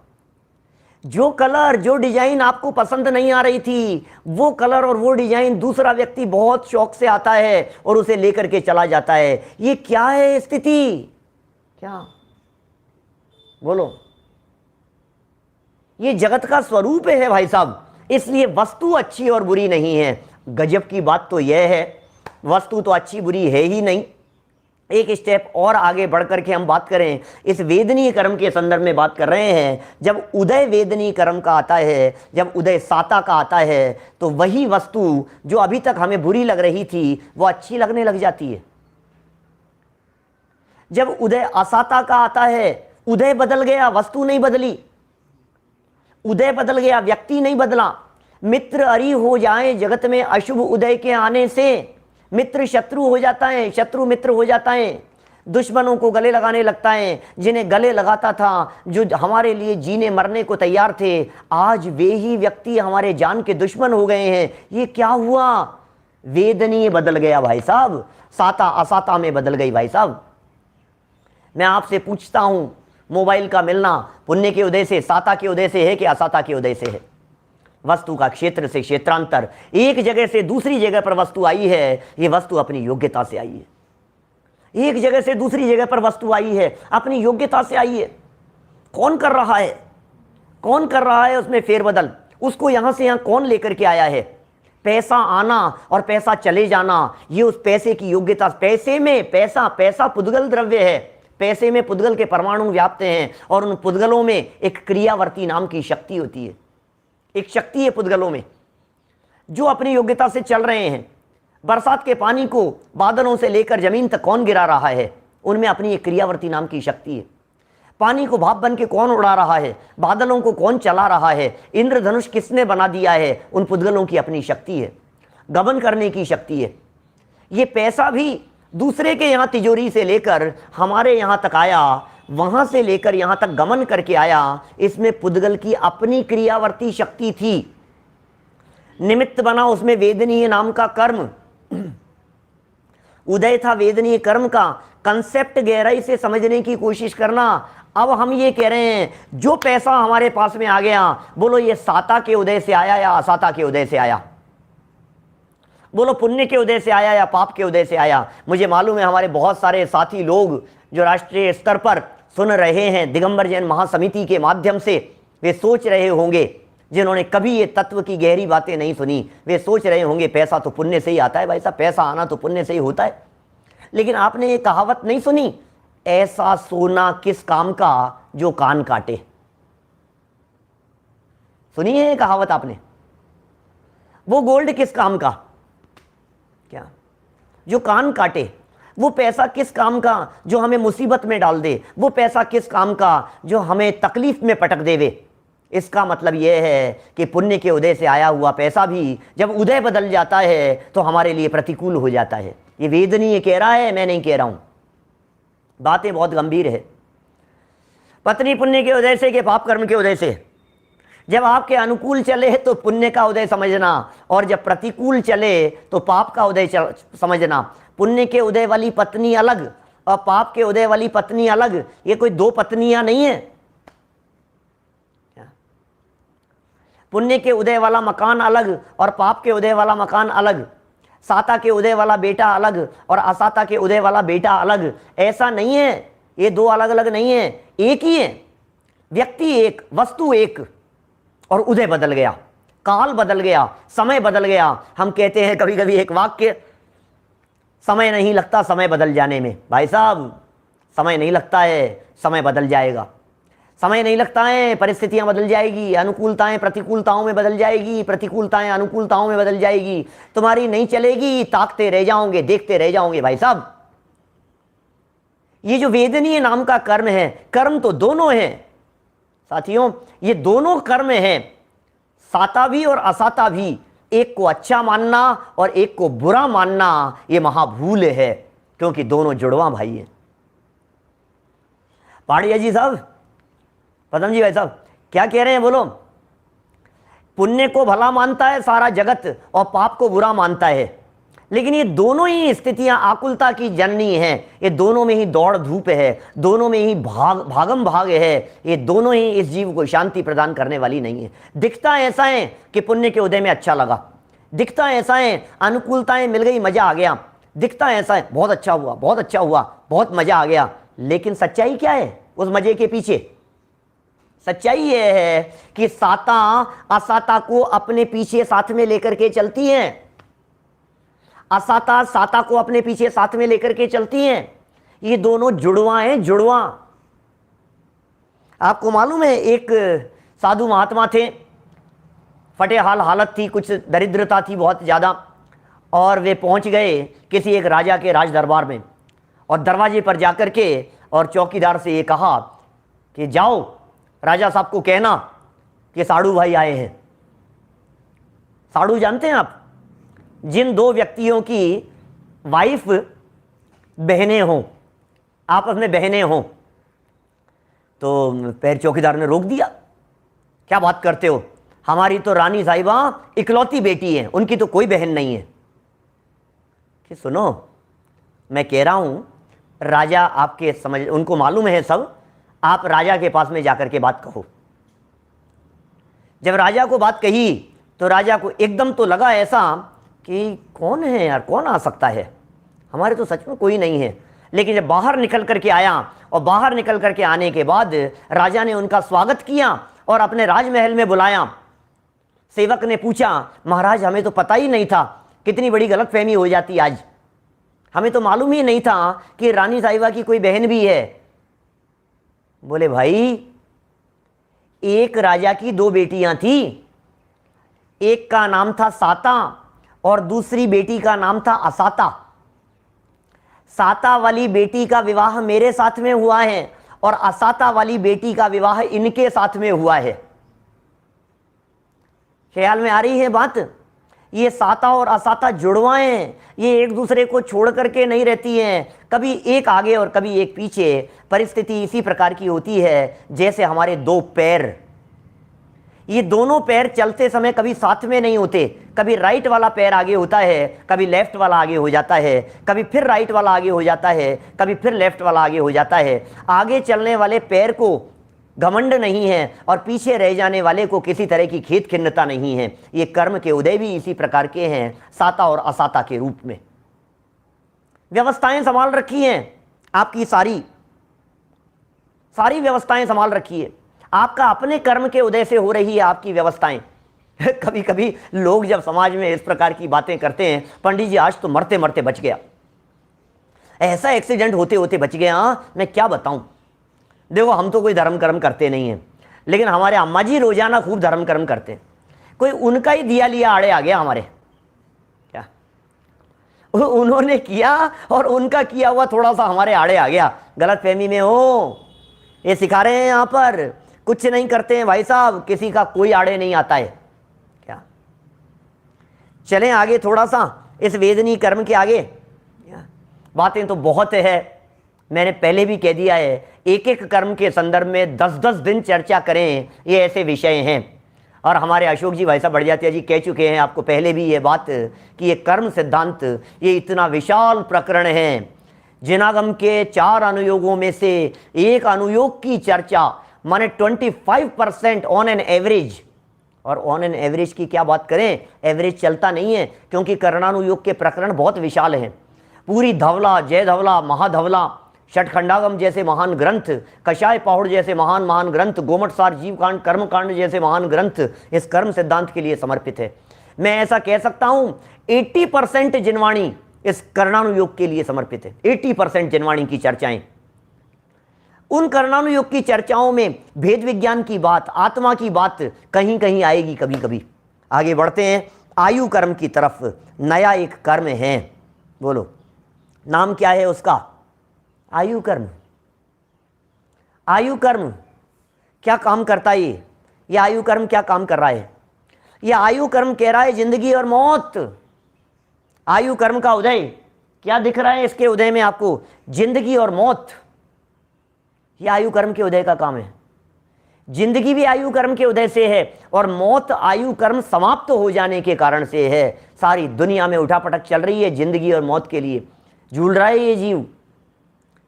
जो कलर, जो डिजाइन आपको पसंद नहीं आ रही थी, वो कलर और वो डिजाइन दूसरा व्यक्ति बहुत शौक से आता है और उसे लेकर के चला जाता है। ये क्या है स्थिति? क्या बोलो? ये जगत का स्वरूप है भाई साहब। इसलिए वस्तु अच्छी और बुरी नहीं है। गजब की बात तो यह है, वस्तु तो अच्छी बुरी है ही नहीं। एक स्टेप और आगे बढ़ करके हम बात करें, इस वेदनीय कर्म के संदर्भ में बात कर रहे हैं। जब उदय वेदनीय कर्म का आता है, जब उदय साता का आता है, तो वही वस्तु जो अभी तक हमें बुरी लग रही थी, वो अच्छी लगने लग जाती है। जब उदय असाता का आता है, उदय बदल गया, वस्तु नहीं बदली। उदय बदल गया, व्यक्ति नहीं बदला। मित्र अरी हो जाए जगत में अशुभ उदय के आने से, मित्र शत्रु हो जाता है, शत्रु मित्र हो जाता है, दुश्मनों को गले लगाने लगता है। जिन्हें गले लगाता था, जो हमारे लिए जीने मरने को तैयार थे, आज वे ही व्यक्ति हमारे जान के दुश्मन हो गए हैं। ये क्या हुआ? वेदनीय बदल गया भाई साहब, साता असाता में बदल गई भाई साहब। मैं आपसे पूछता हूं, मोबाइल का मिलना पुण्य के उदय से, साता के उदय से है कि असाता के उदय से है? वस्तु का क्षेत्र से क्षेत्रांतर, एक जगह से दूसरी जगह पर वस्तु आई है, ये वस्तु अपनी योग्यता से आई है। एक जगह से दूसरी जगह पर वस्तु आई है, अपनी योग्यता से आई है। कौन कर रहा है? कौन कर रहा है उसमें फेरबदल? उसको यहां से यहां कौन लेकर के आया है? पैसा आना और पैसा चले जाना, ये उस पैसे की योग्यता। पैसे में पैसा पुद्गल द्रव्य है, पैसे में पुद्गल के परमाणु व्याप्त हैं और उन पुद्गलों में एक क्रियावर्ती नाम की शक्ति होती है। एक शक्ति है पुद्गलों में जो अपनी योग्यता से चल रहे हैं। बरसात के पानी को बादलों से लेकर जमीन तक कौन गिरा रहा है, उनमें अपनी एक क्रियावर्ती नाम की शक्ति है। पानी को भाप बन के कौन उड़ा रहा है, बादलों को कौन चला रहा है, इंद्रधनुष किसने बना दिया है, उन पुद्गलों की अपनी शक्ति है, गमन करने की शक्ति है। ये पैसा भी दूसरे के यहाँ तिजोरी से लेकर हमारे यहाँ तक आया, वहां से लेकर यहाँ तक गमन करके आया, इसमें पुद्गल की अपनी क्रियावर्ती शक्ति थी। निमित्त बना उसमें वेदनीय नाम का कर्म, उदय था वेदनीय कर्म का। कंसेप्ट गहराई से समझने की कोशिश करना। अब हम ये कह रहे हैं जो पैसा हमारे पास में आ गया, बोलो ये साता के उदय से आया या असाता के उदय से आया, बोलो पुण्य के उदय से आया या पाप के उदय से आया। मुझे मालूम है हमारे बहुत सारे साथी लोग जो राष्ट्रीय स्तर पर सुन रहे हैं दिगंबर जैन महासमिति के माध्यम से, वे सोच रहे होंगे, जिन्होंने कभी ये तत्व की गहरी बातें नहीं सुनी, वे सोच रहे होंगे पैसा तो पुण्य से ही आता है। भाई साहब, पैसा आना तो पुण्य से ही होता है। लेकिन आपने ये कहावत नहीं सुनी, ऐसा सोना किस काम का जो कान काटे। सुनी है ये कहावत आपने? वो गोल्ड किस काम का, क्या, जो कान काटे। वो पैसा किस काम का जो हमें मुसीबत में डाल दे। वो पैसा किस काम का जो हमें तकलीफ में पटक देवे। इसका मतलब यह है कि पुण्य के उदय से आया हुआ पैसा भी जब उदय बदल जाता है तो हमारे लिए प्रतिकूल हो जाता है। ये वेदनीय कह रहा है, मैं नहीं कह रहा हूं। बातें बहुत गंभीर है। पत्नी पुण्य के उदय से कि पाप कर्म के उदय से। जब आपके अनुकूल चले तो पुण्य का उदय समझना, और जब प्रतिकूल चले तो पाप का उदय समझना। पुण्य के उदय वाली पत्नी अलग और पाप के उदय वाली पत्नी अलग, ये कोई दो पत्नियां नहीं है। पुण्य के उदय वाला मकान अलग और पाप के उदय वाला मकान अलग। साता के उदय वाला बेटा अलग और असाता के उदय वाला बेटा अलग। ऐसा नहीं है, ये दो अलग अलग नहीं है, एक ही है। व्यक्ति एक, वस्तु एक, और उदय बदल गया, काल बदल गया, समय बदल गया। हम कहते हैं कभी कभी एक वाक्य, समय नहीं लगता समय बदल जाने में। भाई साहब, समय नहीं लगता है, समय बदल जाएगा। समय नहीं लगता है, परिस्थितियां बदल जाएगी, अनुकूलताएं प्रतिकूलताओं में बदल जाएगी, प्रतिकूलताएं अनुकूलताओं में बदल जाएगी। तुम्हारी नहीं चलेगी, ताकते रह जाओगे, देखते रह जाओगे। भाई साहब, ये जो वेदनीय नाम का कर्म है, कर्म तो दोनों है साथियों, ये दोनों कर्म हैं, साता भी और असाता भी। एक को अच्छा मानना और एक को बुरा मानना, ये महाभूल है, क्योंकि दोनों जुड़वा भाई हैं। पाड़िया जी साहब, पदम जी भाई साहब, क्या कह रहे हैं बोलो? पुण्य को भला मानता है सारा जगत और पाप को बुरा मानता है। लेकिन ये दोनों ही स्थितियां आकुलता की जननी हैं। ये दोनों में ही दौड़ धूप है, दोनों में ही भागम भाग है। ये दोनों ही इस जीव को शांति प्रदान करने वाली नहीं है। दिखता ऐसा है कि पुण्य के उदय में अच्छा लगा, दिखता ऐसा है अनुकूलताएं मिल गई, मजा आ गया, दिखता ऐसा है बहुत अच्छा हुआ, बहुत अच्छा हुआ, बहुत मजा आ गया। लेकिन सच्चाई क्या है उस मजे के पीछे? सच्चाई यह है कि साता असाता को अपने पीछे साथ में लेकर के चलती हैं, असाता साता को अपने पीछे साथ में लेकर के चलती हैं। ये दोनों जुड़वा हैं, जुड़वा। आपको मालूम है, एक साधु महात्मा थे, फटे हाल हालत थी, कुछ दरिद्रता थी बहुत ज़्यादा, और वे पहुंच गए किसी एक राजा के राज दरबार में, और दरवाजे पर जाकर के और चौकीदार से ये कहा कि जाओ राजा साहब को कहना कि साड़ू भाई आए हैं। साड़ू जानते हैं आप? जिन दो व्यक्तियों की वाइफ बहनें हों, आपस में बहनें हों। तो पैर चौकीदार ने रोक दिया, क्या बात करते हो, हमारी तो रानी साहिबा इकलौती बेटी है, उनकी तो कोई बहन नहीं है। कि सुनो, मैं कह रहा हूं राजा आपके समझ, उनको मालूम है सब, आप राजा के पास में जाकर के बात कहो। जब राजा को बात कही तो राजा को एकदम तो लगा ऐसा कि कौन है यार, कौन आ सकता है, हमारे तो सच में कोई नहीं है। लेकिन जब बाहर निकल करके आया, और बाहर निकल करके आने के बाद राजा ने उनका स्वागत किया और अपने राजमहल में बुलाया। सेवक ने पूछा, महाराज हमें तो पता ही नहीं था, कितनी बड़ी गलतफहमी हो जाती आज, हमें तो मालूम ही नहीं था कि रानी साहिबा की कोई बहन भी है। बोले भाई, एक राजा की दो बेटियां थी, एक का नाम था साता और दूसरी बेटी का नाम था असाता। साता वाली बेटी का विवाह मेरे साथ में हुआ है और असाता वाली बेटी का विवाह इनके साथ में हुआ है। ख्याल में आ रही है बात? ये साता और असाता जुड़वाएं हैं, ये एक दूसरे को छोड़ करके नहीं रहती हैं, कभी एक आगे और कभी एक पीछे। परिस्थिति इसी प्रकार की होती है जैसे हमारे दो पैर, ये दोनों पैर चलते समय कभी साथ में नहीं होते, कभी राइट वाला पैर आगे होता है, कभी लेफ्ट वाला आगे हो जाता है, कभी फिर राइट वाला आगे हो जाता है, कभी फिर लेफ्ट वाला आगे हो जाता है। आगे चलने वाले पैर को घमंड नहीं है और पीछे रह जाने वाले को किसी तरह की खेद खिन्नता नहीं है। ये कर्म के उदय भी इसी प्रकार के हैं, साता और असाता के रूप में। व्यवस्थाएं संभाल रखी हैं, आपकी सारी व्यवस्थाएं संभाल रखी है, आपका अपने कर्म के उदय से हो रही है आपकी व्यवस्थाएं। कभी कभी लोग जब समाज में इस प्रकार की बातें करते हैं, पंडित जी आज तो मरते मरते बच गया, ऐसा एक्सीडेंट होते होते बच गया, मैं क्या बताऊं। देखो हम तो कोई धर्म कर्म करते नहीं हैं, लेकिन हमारे अम्मा जी रोजाना खूब धर्म कर्म करते हैं। कोई उनका ही दिया लिया आड़े आ गया हमारे, क्या उन्होंने किया और उनका किया हुआ थोड़ा सा हमारे आड़े आ गया। गलत फहमी में हो, ये सिखा रहे हैं यहाँ पर, कुछ नहीं करते हैं भाई साहब, किसी का कोई आड़े नहीं आता है। क्या चलें आगे थोड़ा सा इस वेदनी कर्म के आगे। बातें तो बहुत है, मैंने पहले भी कह दिया है, एक एक कर्म के संदर्भ में 10-10 दिन चर्चा करें, ये ऐसे विषय हैं। और हमारे अशोक जी भाई साहब बढ़िया जी कह चुके हैं आपको पहले भी ये बात कि ये कर्म सिद्धांत ये इतना विशाल प्रकरण है। जिनागम के 4 अनुयोगों में से एक अनुयोग की चर्चा माने 25% ऑन एन एवरेज, और ऑन एन एवरेज की क्या बात करें, एवरेज चलता नहीं है, क्योंकि कर्णानुयोग के प्रकरण बहुत विशाल हैं। पूरी धवला, जय धवला, महाधवला, षटखंडागम जैसे महान ग्रंथ, कषाय पौड़ जैसे महान महान ग्रंथ, गोमटसार, जीवकांड, कर्मकांड जैसे महान ग्रंथ इस कर्म सिद्धांत के लिए समर्पित है। मैं ऐसा कह सकता हूं 80% जिनवाणी इस कर्णानुयोग के लिए समर्पित है। 80% जिनवाणी की चर्चाएं, उन कर्णानुयोग की चर्चाओं में भेद विज्ञान की बात, आत्मा की बात कहीं कहीं आएगी कभी कभी। आगे बढ़ते हैं आयु कर्म की तरफ। नया एक कर्म है, बोलो नाम क्या है उसका? आयु कर्म। आयु कर्म क्या काम करता है? ये आयु कर्म क्या काम कर रहा है? ये आयु कर्म कह रहा है जिंदगी और मौत। आयु कर्म का उदय क्या दिख रहा है इसके उदय में आपको? जिंदगी और मौत। ये आयु कर्म के उदय का काम है। जिंदगी भी आयु कर्म के उदय से है और मौत आयु कर्म समाप्त हो जाने के कारण से है। सारी दुनिया में उठापटक चल रही है जिंदगी और मौत के लिए। झूल रहा है ये जीव,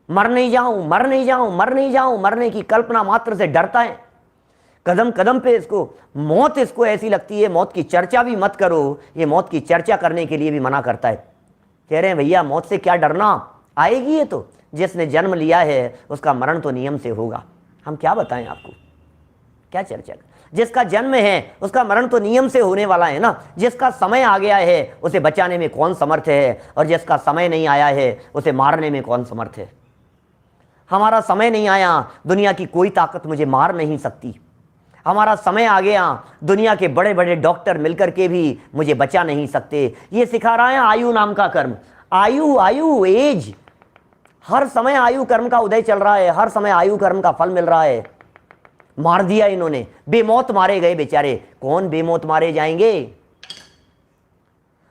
मर नहीं जाऊं, मर नहीं जाऊं, मर नहीं जाऊं, मरने की कल्पना मात्र से डरता है। कदम कदम पे इसको मौत इसको ऐसी लगती है, मौत की चर्चा भी मत करो। ये मौत की चर्चा करने के लिए भी मना करता है। कह रहे हैं भैया मौत से क्या डरना, आएगी ये तो। जिसने जन्म लिया है उसका मरण तो नियम से होगा। हम क्या बताएं आपको, क्या चर्चा। जिसका जन्म है उसका मरण तो नियम से होने वाला है ना। जिसका समय आ गया है उसे बचाने में कौन समर्थ है, और जिसका समय नहीं आया है उसे मारने में कौन समर्थ है। हमारा समय नहीं आया, दुनिया की कोई ताकत मुझे मार नहीं सकती। हमारा समय आ गया, दुनिया के बड़े बड़े डॉक्टर मिलकर के भी मुझे बचा नहीं सकते। ये सिखा रहा है आयु नाम का कर्म। आयु, आयु, एज, हर समय आयु कर्म का उदय चल रहा है, हर समय आयु कर्म का फल मिल रहा है। मार दिया इन्होंने, बेमौत मारे गए बेचारे। कौन बेमौत मारे जाएंगे?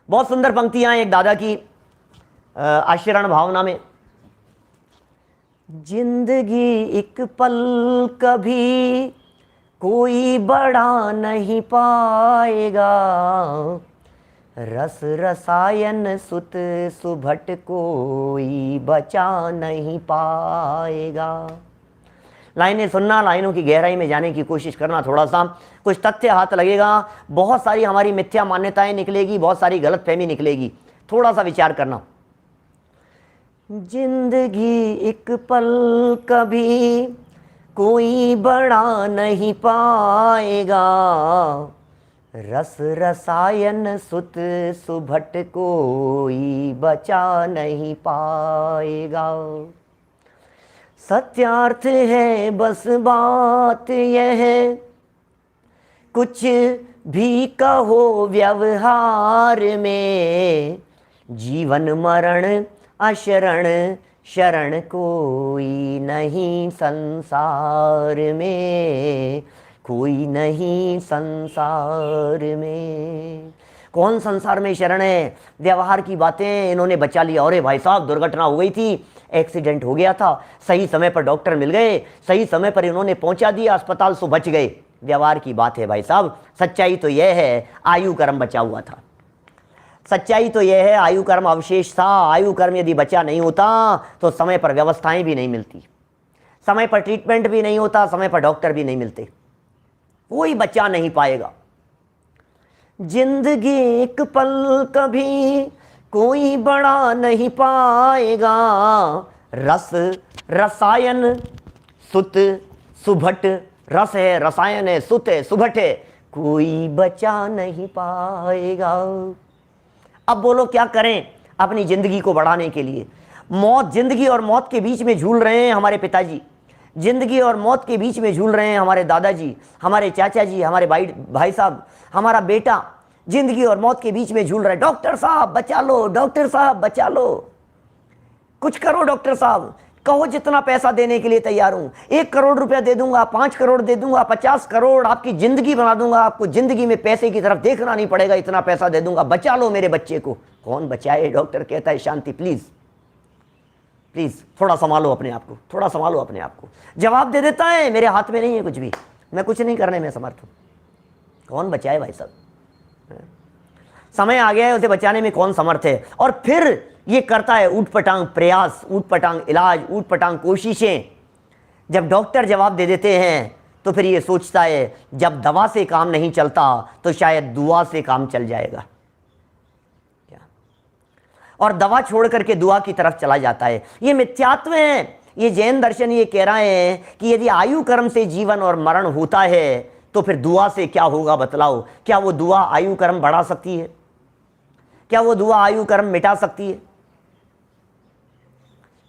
बहुत सुंदर पंक्तियां एक दादा की आश्रण भावना में। जिंदगी एक पल कभी कोई बढ़ा नहीं पाएगा, रस रसायन सुत सुभट कोई बचा नहीं पाएगा। लाइनें सुनना, लाइनों की गहराई में जाने की कोशिश करना। थोड़ा सा कुछ तथ्य हाथ लगेगा, बहुत सारी हमारी मिथ्या मान्यताएं निकलेगी, बहुत सारी गलतफहमी निकलेगी। थोड़ा सा विचार करना। जिंदगी एक पल कभी कोई बढ़ा नहीं पाएगा, रस रसायन सुत सुभट कोई बचा नहीं पाएगा। सत्यार्थ है बस बात यह है, कुछ भी कहो व्यवहार में, जीवन मरण अशरण शरण कोई नहीं संसार में, कोई नहीं संसार में। कौन संसार में शरण है? व्यवहार की बातें इन्होंने बचा लिया। अरे भाई साहब, दुर्घटना हो गई थी, एक्सीडेंट हो गया था, सही समय पर डॉक्टर मिल गए, सही समय पर इन्होंने पहुंचा दिया अस्पताल, सो बच गए। व्यवहार की बात है भाई साहब। सच्चाई तो यह है आयु कर्म बचा हुआ था। सच्चाई तो यह है आयु कर्म अवशेष था। आयु कर्म यदि बचा नहीं होता तो समय पर व्यवस्थाएं भी नहीं मिलती, समय पर ट्रीटमेंट भी नहीं होता, समय पर डॉक्टर भी नहीं मिलते, कोई बचा नहीं पाएगा। जिंदगी एक पल कभी कोई बड़ा नहीं पाएगा, रस रसायन सुत सुभट, रस है, रसायन है, सुत है, सुभट है, कोई बचा नहीं पाएगा। अब बोलो क्या करें अपनी जिंदगी को बढ़ाने के लिए? मौत, जिंदगी और मौत के बीच में झूल रहे हैं हमारे पिताजी, जिंदगी और मौत के बीच में झूल रहे हैं हमारे दादाजी, हमारे चाचा जी, हमारे भाई साहब, हमारा बेटा जिंदगी और मौत के बीच में झूल रहा है। डॉक्टर साहब बचा लो, डॉक्टर साहब बचा लो, कुछ करो डॉक्टर साहब, कहो जितना पैसा देने के लिए तैयार हूं, 1 करोड़ रुपया दे दूंगा, 5 करोड़ दे दूंगा, 50 करोड़, आपकी जिंदगी बना दूंगा, आपको जिंदगी में पैसे की तरफ देखना नहीं पड़ेगा, इतना पैसा दे दूंगा, बचा लो मेरे बच्चे को। कौन बचाए? डॉक्टर कहता है शांति, प्लीज प्लीज थोड़ा संभालो अपने आप को, थोड़ा संभालो अपने आप को। जवाब दे देता है मेरे हाथ में नहीं है कुछ भी, मैं कुछ नहीं करने में समर्थ हूं। कौन बचाए भाई साहब? समय आ गया है, उसे बचाने में कौन समर्थ है? और फिर ये करता है ऊटपटांग प्रयास, ऊटपटांग इलाज, ऊटपटांग कोशिशें। जब डॉक्टर जवाब दे देते हैं तो फिर ये सोचता है जब दवा से काम नहीं चलता तो शायद दुआ से काम चल जाएगा, क्या? और दवा छोड़ करके दुआ की तरफ चला जाता है। ये मिथ्यात्व है। ये जैन दर्शन ये कह रहे हैं कि यदि आयु कर्म से जीवन और मरण होता है तो फिर दुआ से क्या होगा बतलाओ? क्या वो दुआ आयु कर्म बढ़ा सकती है? क्या वो दुआ आयु कर्म मिटा सकती है?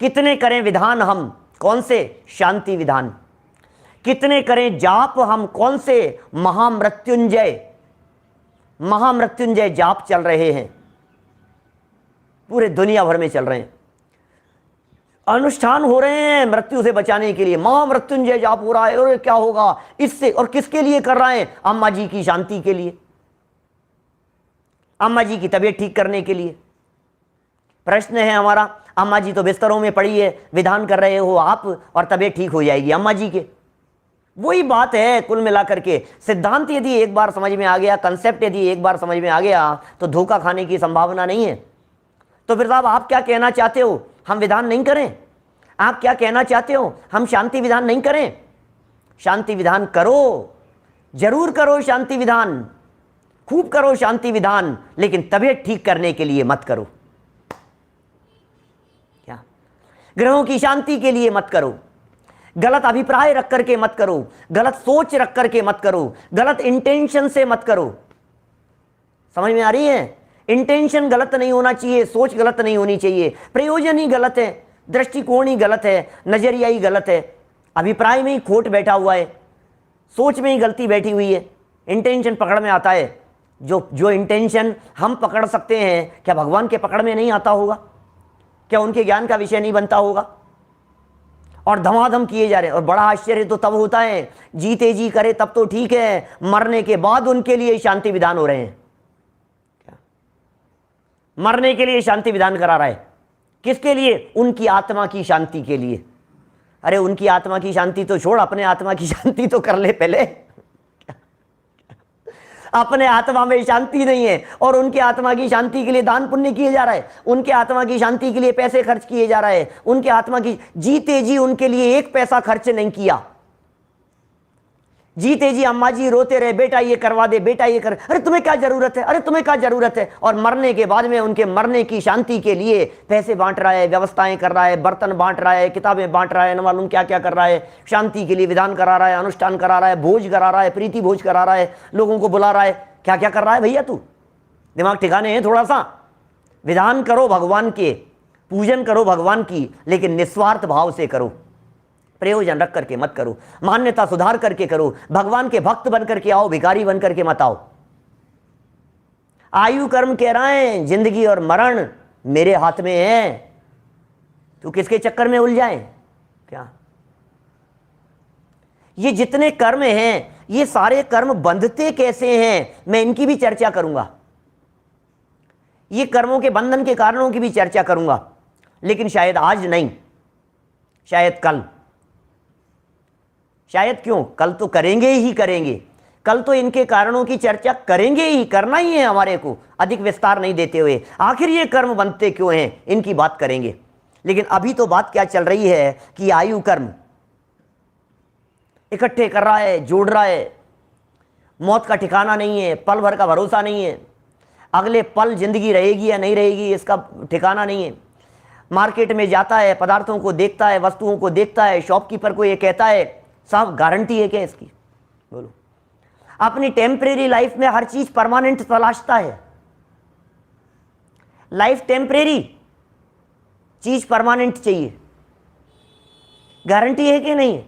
कितने करें विधान हम, कौन से? शांति विधान। कितने करें जाप हम, कौन से? महामृत्युंजय, महामृत्युंजय जाप चल रहे हैं, पूरे दुनिया भर में चल रहे हैं, अनुष्ठान हो रहे हैं मृत्यु से बचाने के लिए। महामृत्युंजय जाप हो रहा है, और क्या होगा इससे? और किसके लिए कर रहे हैं? अम्मा जी की शांति के लिए, अम्मा जी की तबीयत ठीक करने के लिए। प्रश्न है हमारा, अम्मा जी तो बिस्तरों में पड़ी है, विधान कर रहे हो आप और तबीयत ठीक हो जाएगी अम्मा जी के। वही बात है कुल मिलाकर के। सिद्धांत यदि एक बार समझ में आ गया, कंसेप्ट यदि एक बार समझ में आ गया तो धोखा खाने की संभावना नहीं है। तो फिर साहब आप क्या कहना चाहते हो? हम विधान नहीं करें? आप क्या कहना चाहते हो? हम शांति विधान नहीं करें? शांति विधान करो, जरूर करो शांति विधान, खूब करो शांति विधान, लेकिन तबीयत ठीक करने के लिए मत करो। क्या? ग्रहों की शांति के लिए मत करो, गलत अभिप्राय रख करके मत करो, गलत सोच रख करके मत करो, गलत इंटेंशन से मत करो। समझ में आ रही है? इंटेंशन गलत नहीं होना चाहिए, सोच गलत नहीं होनी चाहिए, प्रयोजन ही गलत है, दृष्टिकोण ही गलत है, नजरिया ही गलत है, अभिप्राय में ही खोट बैठा हुआ है, सोच में ही गलती बैठी हुई है, इंटेंशन पकड़ में आता है। जो इंटेंशन हम पकड़ सकते हैं, क्या भगवान के पकड़ में नहीं आता होगा? क्या उनके ज्ञान का विषय नहीं बनता होगा? और धमाधम किए जा रहे हैं। और बड़ा आश्चर्य तो तब होता है, जीते जी करे तब तो ठीक है, मरने के बाद उनके लिए शांति विधान हो रहे हैं। क्या? मरने के लिए शांति विधान करा रहा है, किसके लिए? उनकी आत्मा की शांति के लिए। अरे उनकी आत्मा की शांति तो छोड़, अपने आत्मा की शांति तो कर ले पहले। अपने आत्मा में शांति नहीं है और उनके आत्मा की शांति के लिए दान पुण्य किए जा रहा है, उनके आत्मा की शांति के लिए पैसे खर्च किए जा रहे हैं, उनके आत्मा की, जीते जी उनके लिए 1 पैसा खर्च नहीं किया। जीते जी अम्मा जी रोते रहे, बेटा ये करवा दे, बेटा ये कर, अरे तुम्हें क्या जरूरत है, अरे तुम्हें क्या जरूरत है। और मरने के बाद में उनके मरने की शांति के लिए पैसे बांट रहा है, व्यवस्थाएं कर रहा है, बर्तन बांट रहा है, किताबें बांट रहा है, न मालूम क्या क्या कर रहा है, शांति के लिए विधान करा रहा है, अनुष्ठान करा रहा है, भोज करा रहा है, प्रीति भोज करा रहा है, लोगों को बुला रहा है। क्या क्या कर रहा है भैया तू? दिमाग ठिकाने हैं थोड़ा सा? विधान करो भगवान के, पूजन करो भगवान की, लेकिन निस्वार्थ भाव से करो, प्रयोजन रख करके मत करो, मान्यता सुधार करके करो, भगवान के भक्त बन करके आओ, भिखारी बन करके मत आओ। आयु कर्म कह रहा है, जिंदगी और मरण मेरे हाथ में है, तू किसके चक्कर में उलझाए क्या? ये जितने कर्म हैं, ये सारे कर्म बंधते कैसे हैं, मैं इनकी भी चर्चा करूंगा, ये कर्मों के बंधन के कारणों की भी चर्चा करूंगा, लेकिन शायद आज नहीं, शायद कल, शायद क्यों, कल तो करेंगे ही करेंगे, कल तो इनके कारणों की चर्चा करेंगे ही, करना ही है हमारे को, अधिक विस्तार नहीं देते हुए। आखिर ये कर्म बनते क्यों हैं, इनकी बात करेंगे। लेकिन अभी तो बात क्या चल रही है कि आयु कर्म इकट्ठे कर रहा है, जोड़ रहा है, मौत का ठिकाना नहीं है, पल भर का भरोसा नहीं है, अगले पल जिंदगी रहेगी या नहीं रहेगी इसका ठिकाना नहीं है। मार्केट में जाता है, पदार्थों को देखता है, वस्तुओं को देखता है, शॉपकीपर को ये कहता है साहब गारंटी है क्या इसकी? बोलो, अपनी टेम्परेरी लाइफ में हर चीज परमानेंट तलाशता है। लाइफ टेम्परेरी, चीज परमानेंट चाहिए। गारंटी है कि नहीं है?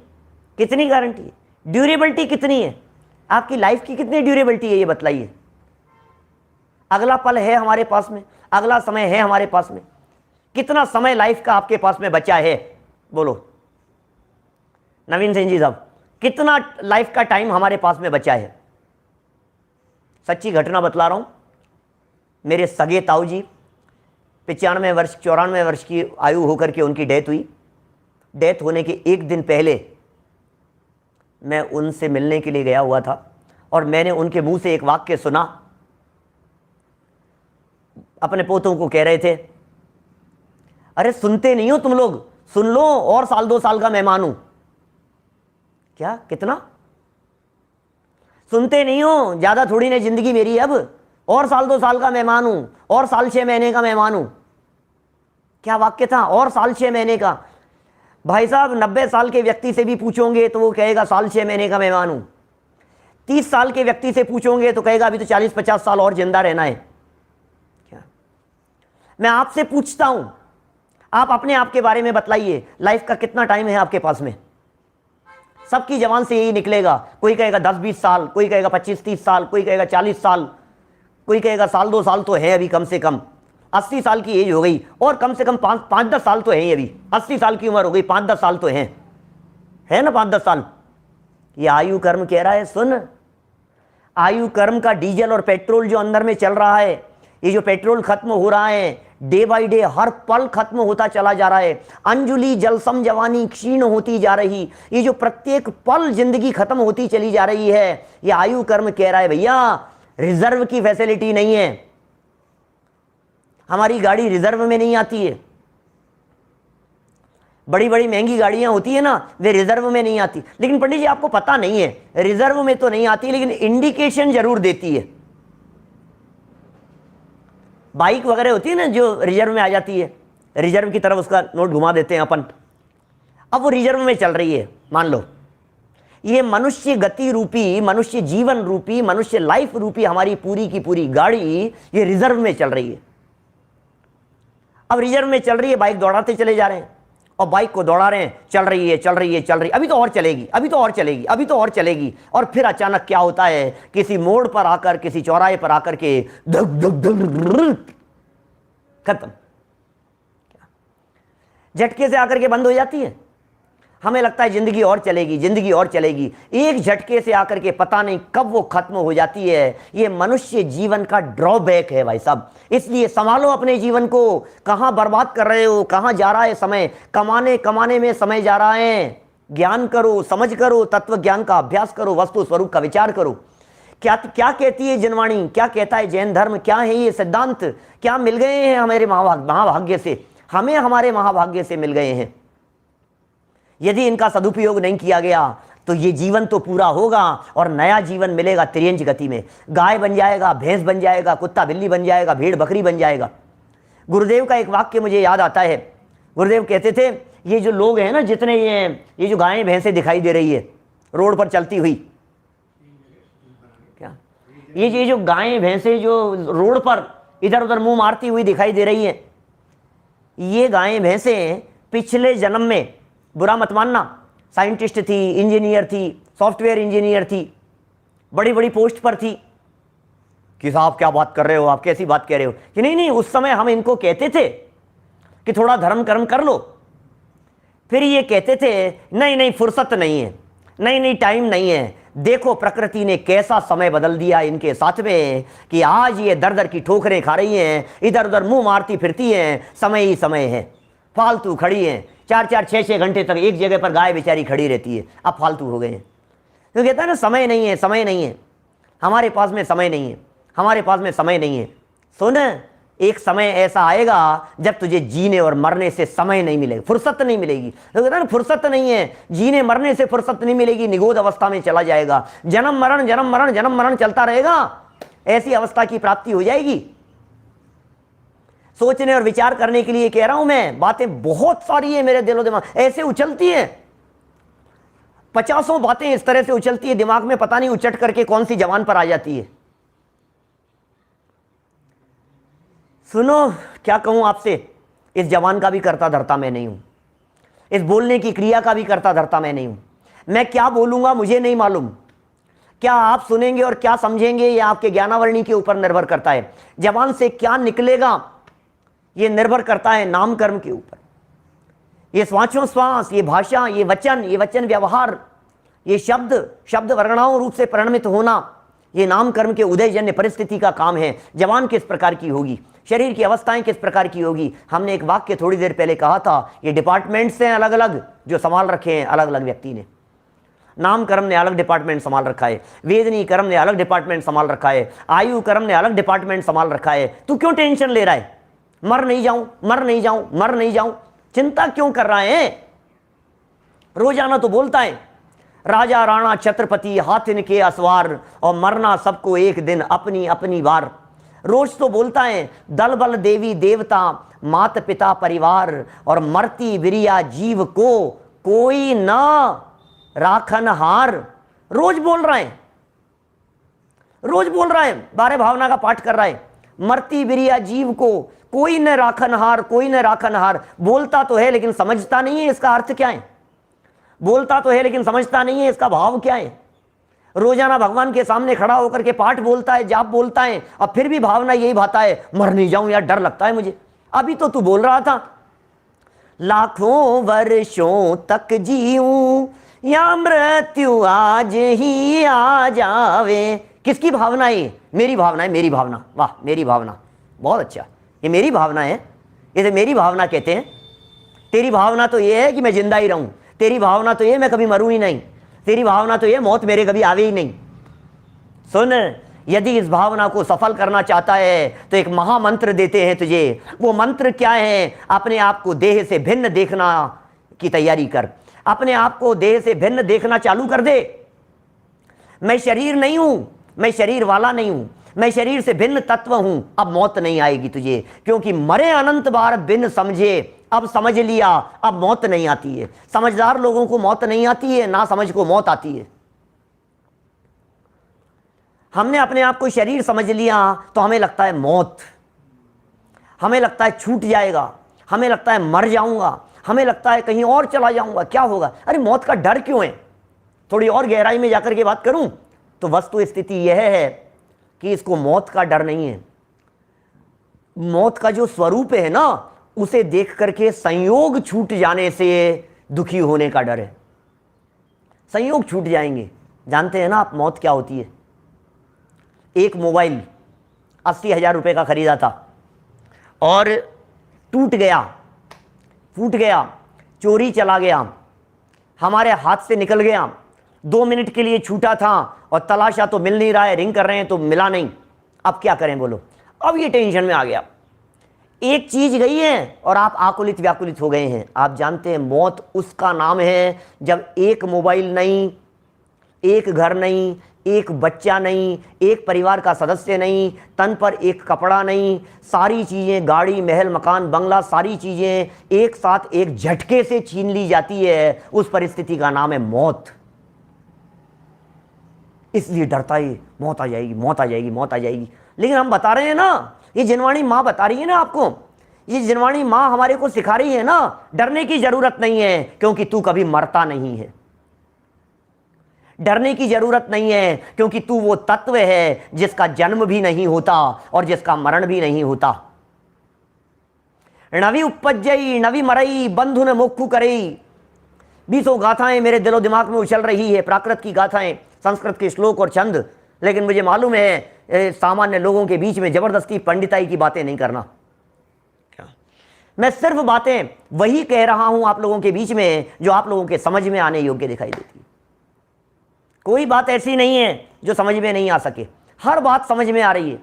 कितनी गारंटी है? ड्यूरेबिलिटी कितनी है? आपकी लाइफ की कितनी ड्यूरेबिलिटी है ये बतलाइए। अगला पल है हमारे पास में, अगला समय है हमारे पास में, कितना समय लाइफ का आपके पास में बचा है? बोलो नवीन सिंह जी साहब, कितना लाइफ का टाइम हमारे पास में बचा है? सच्ची घटना बतला रहा हूं, मेरे सगे ताऊ जी 95 वर्ष 94 वर्ष की आयु होकर के उनकी डेथ हुई। डेथ होने के एक दिन पहले मैं उनसे मिलने के लिए गया हुआ था और मैंने उनके मुंह से एक वाक्य सुना। अपने पोतों को कह रहे थे, अरे सुनते नहीं हो तुम लोग, सुन लो, और साल 2 साल का मेहमान हूं। क्या? कितना? सुनते नहीं हो, ज्यादा थोड़ी ना जिंदगी मेरी अब, और साल 2 साल का मेहमान हूं, और साल 6 महीने का मेहमान हूं। क्या वाक्य था? और साल 6 महीने का। भाई साहब 90 साल के व्यक्ति से भी पूछोगे तो वो कहेगा साल 6 महीने का मेहमान हूं। 30 साल के व्यक्ति से पूछोगे तो कहेगा अभी तो 40-50 साल और जिंदा रहना है। क्या? मैं आपसे पूछता हूं, आप अपने आप के बारे में बतलाइए, लाइफ का कितना टाइम है आपके पास में? सबकी जबान से यही निकलेगा। कोई कहेगा 10-20 साल, कोई कहेगा 25-30 साल, कोई कहेगा 40 साल, कोई कहेगा साल 2 साल तो है अभी कम से कम। 80 साल की एज हो गई और कम से कम 5-10 साल तो है ही अभी। 80 साल की उम्र हो गई, 5-10 साल तो है ना, 5-10 साल। ये आयु कर्म कह रहा है, सुन, आयु कर्म का डीजल और पेट्रोल जो अंदर में चल रहा है, ये जो पेट्रोल खत्म हो रहा है, डे बाय डे हर पल खत्म होता चला जा रहा है। अंजुली जलसम जवानी क्षीण होती जा रही, ये जो प्रत्येक पल जिंदगी खत्म होती चली जा रही है, ये आयु कर्म कह रहा है भैया रिजर्व की फैसिलिटी नहीं है। हमारी गाड़ी रिजर्व में नहीं आती है। बड़ी बड़ी महंगी गाड़ियां होती है ना, वे रिजर्व में नहीं आती। लेकिन पंडित जी आपको पता नहीं है, रिजर्व में तो नहीं आती लेकिन इंडिकेशन जरूर देती है। बाइक वगैरह होती है ना जो रिजर्व में आ जाती है, रिजर्व की तरफ उसका नोट घुमा देते हैं अपन, अब वो रिजर्व में चल रही है। मान लो ये मनुष्य गति रूपी, मनुष्य जीवन रूपी, मनुष्य लाइफ रूपी हमारी पूरी की पूरी गाड़ी ये रिजर्व में चल रही है। अब रिजर्व में चल रही है, बाइक दौड़ाते चले जा रहे हैं और बाइक को दौड़ा रहे हैं, चल रही है चल रही है चल रही है, अभी तो और चलेगी, अभी तो और चलेगी, अभी तो और चलेगी। और फिर अचानक क्या होता है, किसी मोड़ पर आकर, किसी चौराहे पर आकर के धक धक धक खत्म, झटके से आकर के बंद हो जाती है। हमें लगता है जिंदगी और चलेगी, जिंदगी और चलेगी, एक झटके से आकर के पता नहीं कब वो खत्म हो जाती है। ये मनुष्य जीवन का ड्रॉबैक है भाई साहब। इसलिए संभालो अपने जीवन को, कहां बर्बाद कर रहे हो, कहां जा रहा है समय, कमाने कमाने में समय जा रहा है। ज्ञान करो, समझ करो, तत्व ज्ञान का अभ्यास करो, वस्तु स्वरूप का विचार करो। क्या क्या कहती है जनवाणी, क्या कहता है जैन धर्म, क्या है ये सिद्धांत, क्या मिल गए हैं हमारे महाभाग्य से, हमें हमारे महाभाग्य से मिल गए हैं। यदि इनका सदुपयोग नहीं किया गया तो ये जीवन तो पूरा होगा और नया जीवन मिलेगा तिर्यंज गति में। गाय बन जाएगा, भैंस बन जाएगा, कुत्ता बिल्ली बन जाएगा, भेड़ बकरी बन जाएगा। गुरुदेव का एक वाक्य मुझे याद आता है। गुरुदेव कहते थे ये जो लोग हैं ना, जितने ये जो गायें भैंसें दिखाई दे रही है रोड पर चलती हुई, क्या ये जो गायें भैंसे जो रोड पर इधर उधर मुंह मारती हुई दिखाई दे रही हैं, ये गायें भैंसें पिछले जन्म में, बुरा मत मानना, साइंटिस्ट थी, इंजीनियर थी, सॉफ्टवेयर इंजीनियर थी, बड़ी बड़ी पोस्ट पर थी। कि साहब क्या बात कर रहे हो आप, कैसी बात कह रहे हो? कि नहीं नहीं, उस समय हम इनको कहते थे कि थोड़ा धर्म कर्म कर लो, फिर ये कहते थे नहीं नहीं फुर्सत नहीं है, नहीं नहीं टाइम नहीं है। देखो प्रकृति ने कैसा समय बदल दिया इनके साथ में कि आज ये दर दर की ठोकरें खा रही हैं, इधर उधर मुंह मारती फिरती हैं, समय ही समय है, फालतू खड़ी हैं, 4-4, 6-6 घंटे तक एक जगह पर गाय बेचारी खड़ी रहती है, अब फालतू हो गए हैं। तो कहता है ना समय नहीं है, समय नहीं है, हमारे पास में समय नहीं है, हमारे पास में समय नहीं है। सुन, एक समय ऐसा आएगा जब तुझे जीने और मरने से समय नहीं मिलेगा, फुर्सत नहीं मिलेगी। तो कहता है ना फुर्सत नहीं है, जीने मरने से फुर्सत नहीं मिलेगी, निगोद अवस्था में चला जाएगा, जन्म मरण जन्म मरण जन्म मरण चलता रहेगा, ऐसी अवस्था की प्राप्ति हो जाएगी। सोचने और विचार करने के लिए कह रहा हूं मैं, बातें बहुत सारी है मेरे दिलो दिमाग, ऐसे उछलती हैं, 50 बातें इस तरह से उछलती है दिमाग में, पता नहीं उचट करके कौन सी जवान पर आ जाती है। सुनो क्या कहूं आपसे, इस जवान का भी करता धरता मैं नहीं हूं, इस बोलने की क्रिया का भी करता धरता मैं नहीं हूं। मैं क्या बोलूंगा मुझे नहीं मालूम, क्या आप सुनेंगे और क्या समझेंगे ये आपके ज्ञानावरणी के ऊपर निर्भर करता है। जवान से क्या निकलेगा ये निर्भर करता है नाम कर्म के ऊपर। ये श्वासोश्वास, ये भाषा, ये वचन व्यवहार, ये शब्द वर्णाओं रूप से परिणमित होना, ये नाम कर्म के उदयजन्य परिस्थिति का काम है। जवान किस प्रकार की होगी, शरीर की अवस्थाएं किस प्रकार की होगी। हमने एक वाक्य थोड़ी देर पहले कहा था, ये डिपार्टमेंट्स हैं अलग अलग जो संभाल रखे हैं अलग अलग व्यक्ति ने। नाम कर्म ने अलग डिपार्टमेंट संभाल रखा है, वेदनी कर्म ने अलग डिपार्टमेंट संभाल रखा है, आयु कर्म ने अलग डिपार्टमेंट संभाल रखा है। तू क्यों टेंशन ले रहा है, मर नहीं जाऊं मर नहीं जाऊं मर नहीं जाऊं, चिंता क्यों कर रहा है? रोजाना तो बोलता है राजा राणा छत्रपति हाथ इनके असवार, और मरना सबको एक दिन अपनी अपनी बार। रोज तो बोलता है दल बल देवी देवता मात पिता परिवार, और मरती विरिया जीव को कोई ना राखन हार। रोज बोल रहा है, रोज बोल रहा है, 12 भावना का पाठ कर रहा है, मरती विरिया जीव को कोई न राखनहार, कोई न राखनहार। बोलता तो है लेकिन समझता नहीं है इसका अर्थ क्या है, बोलता तो है लेकिन समझता नहीं है इसका भाव क्या है। रोजाना भगवान के सामने खड़ा होकर के पाठ बोलता है, जाप बोलता है, अब फिर भी भावना यही भाता है मर नहीं जाऊं यार, डर लगता है मुझे। अभी तो तू बोल रहा था लाखों वर्षों तक जीऊं या मृत्यु आज ही आ जावे। किसकी भावना है? मेरी भावना है, मेरी भावना। वाह, मेरी भावना, बहुत अच्छा, ये मेरी भावना है, इसे मेरी भावना कहते हैं। तेरी भावना तो ये है कि मैं जिंदा ही रहूं, तेरी भावना तो ये मैं कभी मरूं ही नहीं, तेरी भावना तो ये मौत मेरे कभी आवे ही नहीं। सुन, यदि इस भावना को सफल करना चाहता है तो एक महामंत्र देते हैं तुझे। वो मंत्र क्या है? अपने आप को देह से भिन्न देखना की तैयारी कर, अपने आप को देह से भिन्न देखना चालू कर दे। मैं शरीर नहीं हूं, मैं शरीर वाला नहीं हूं, मैं शरीर से भिन्न तत्व हूं। अब मौत नहीं आएगी तुझे, क्योंकि मरे अनंत बार बिन समझे, अब समझ लिया, अब मौत नहीं आती है। समझदार लोगों को मौत नहीं आती है, ना समझ को मौत आती है। हमने अपने आप को शरीर समझ लिया तो हमें लगता है मौत, हमें लगता है छूट जाएगा, हमें लगता है मर जाऊंगा, हमें लगता है कहीं और चला जाऊंगा, क्या होगा। अरे मौत का डर क्यों है? थोड़ी और गहराई में जाकर के बात करूं तो वस्तु स्थिति यह है कि इसको मौत का डर नहीं है। मौत का जो स्वरूप है ना, उसे देख करके संयोग छूट जाने से दुखी होने का डर है। संयोग छूट जाएंगे। जानते हैं ना आप मौत क्या होती है? एक मोबाइल 80,000 रुपये का खरीदा था और टूट गया, फूट गया, चोरी चला गया, हमारे हाथ से निकल गया। 2 मिनट के लिए छूटा था और तलाशा तो मिल नहीं रहा है, रिंग कर रहे हैं तो मिला नहीं। अब क्या करें बोलो? अब ये टेंशन में आ गया। एक चीज गई है और आप आकुलित व्याकुलित हो गए हैं। आप जानते हैं मौत उसका नाम है जब एक मोबाइल नहीं, एक घर नहीं, एक बच्चा नहीं, एक परिवार का सदस्य नहीं, तन पर एक कपड़ा नहीं, सारी चीजें, गाड़ी महल मकान बंगला, सारी चीजें एक साथ एक झटके से छीन ली जाती है। उस परिस्थिति का नाम है मौत। इसलिए डरता है, मौत आ जाएगी, मौत आ जाएगी, मौत आ जाएगी। लेकिन हम बता रहे हैं ना, ये जिनवाणी माँ बता रही है ना आपको, ये जिनवाणी माँ हमारे को सिखा रही है ना, डरने की जरूरत नहीं है क्योंकि तू कभी मरता नहीं है। डरने की जरूरत नहीं है क्योंकि तू वो तत्व है जिसका जन्म भी नहीं होता और जिसका मरण भी नहीं होता। नवी उपजई नवी मरई बंधु न मोक्षु करई, 20 गाथाएं मेरे दिलो दिमाग में उछल रही है, प्राकृत की गाथाएं, संस्कृत के श्लोक और छंद। लेकिन मुझे मालूम है सामान्य लोगों के बीच में जबरदस्ती पंडिताई की बातें नहीं करना। मैं सिर्फ बातें वही कह रहा हूं आप लोगों के बीच में जो आप लोगों के समझ में आने योग्य दिखाई देती है। कोई बात ऐसी नहीं है जो समझ में नहीं आ सके, हर बात समझ में आ रही है।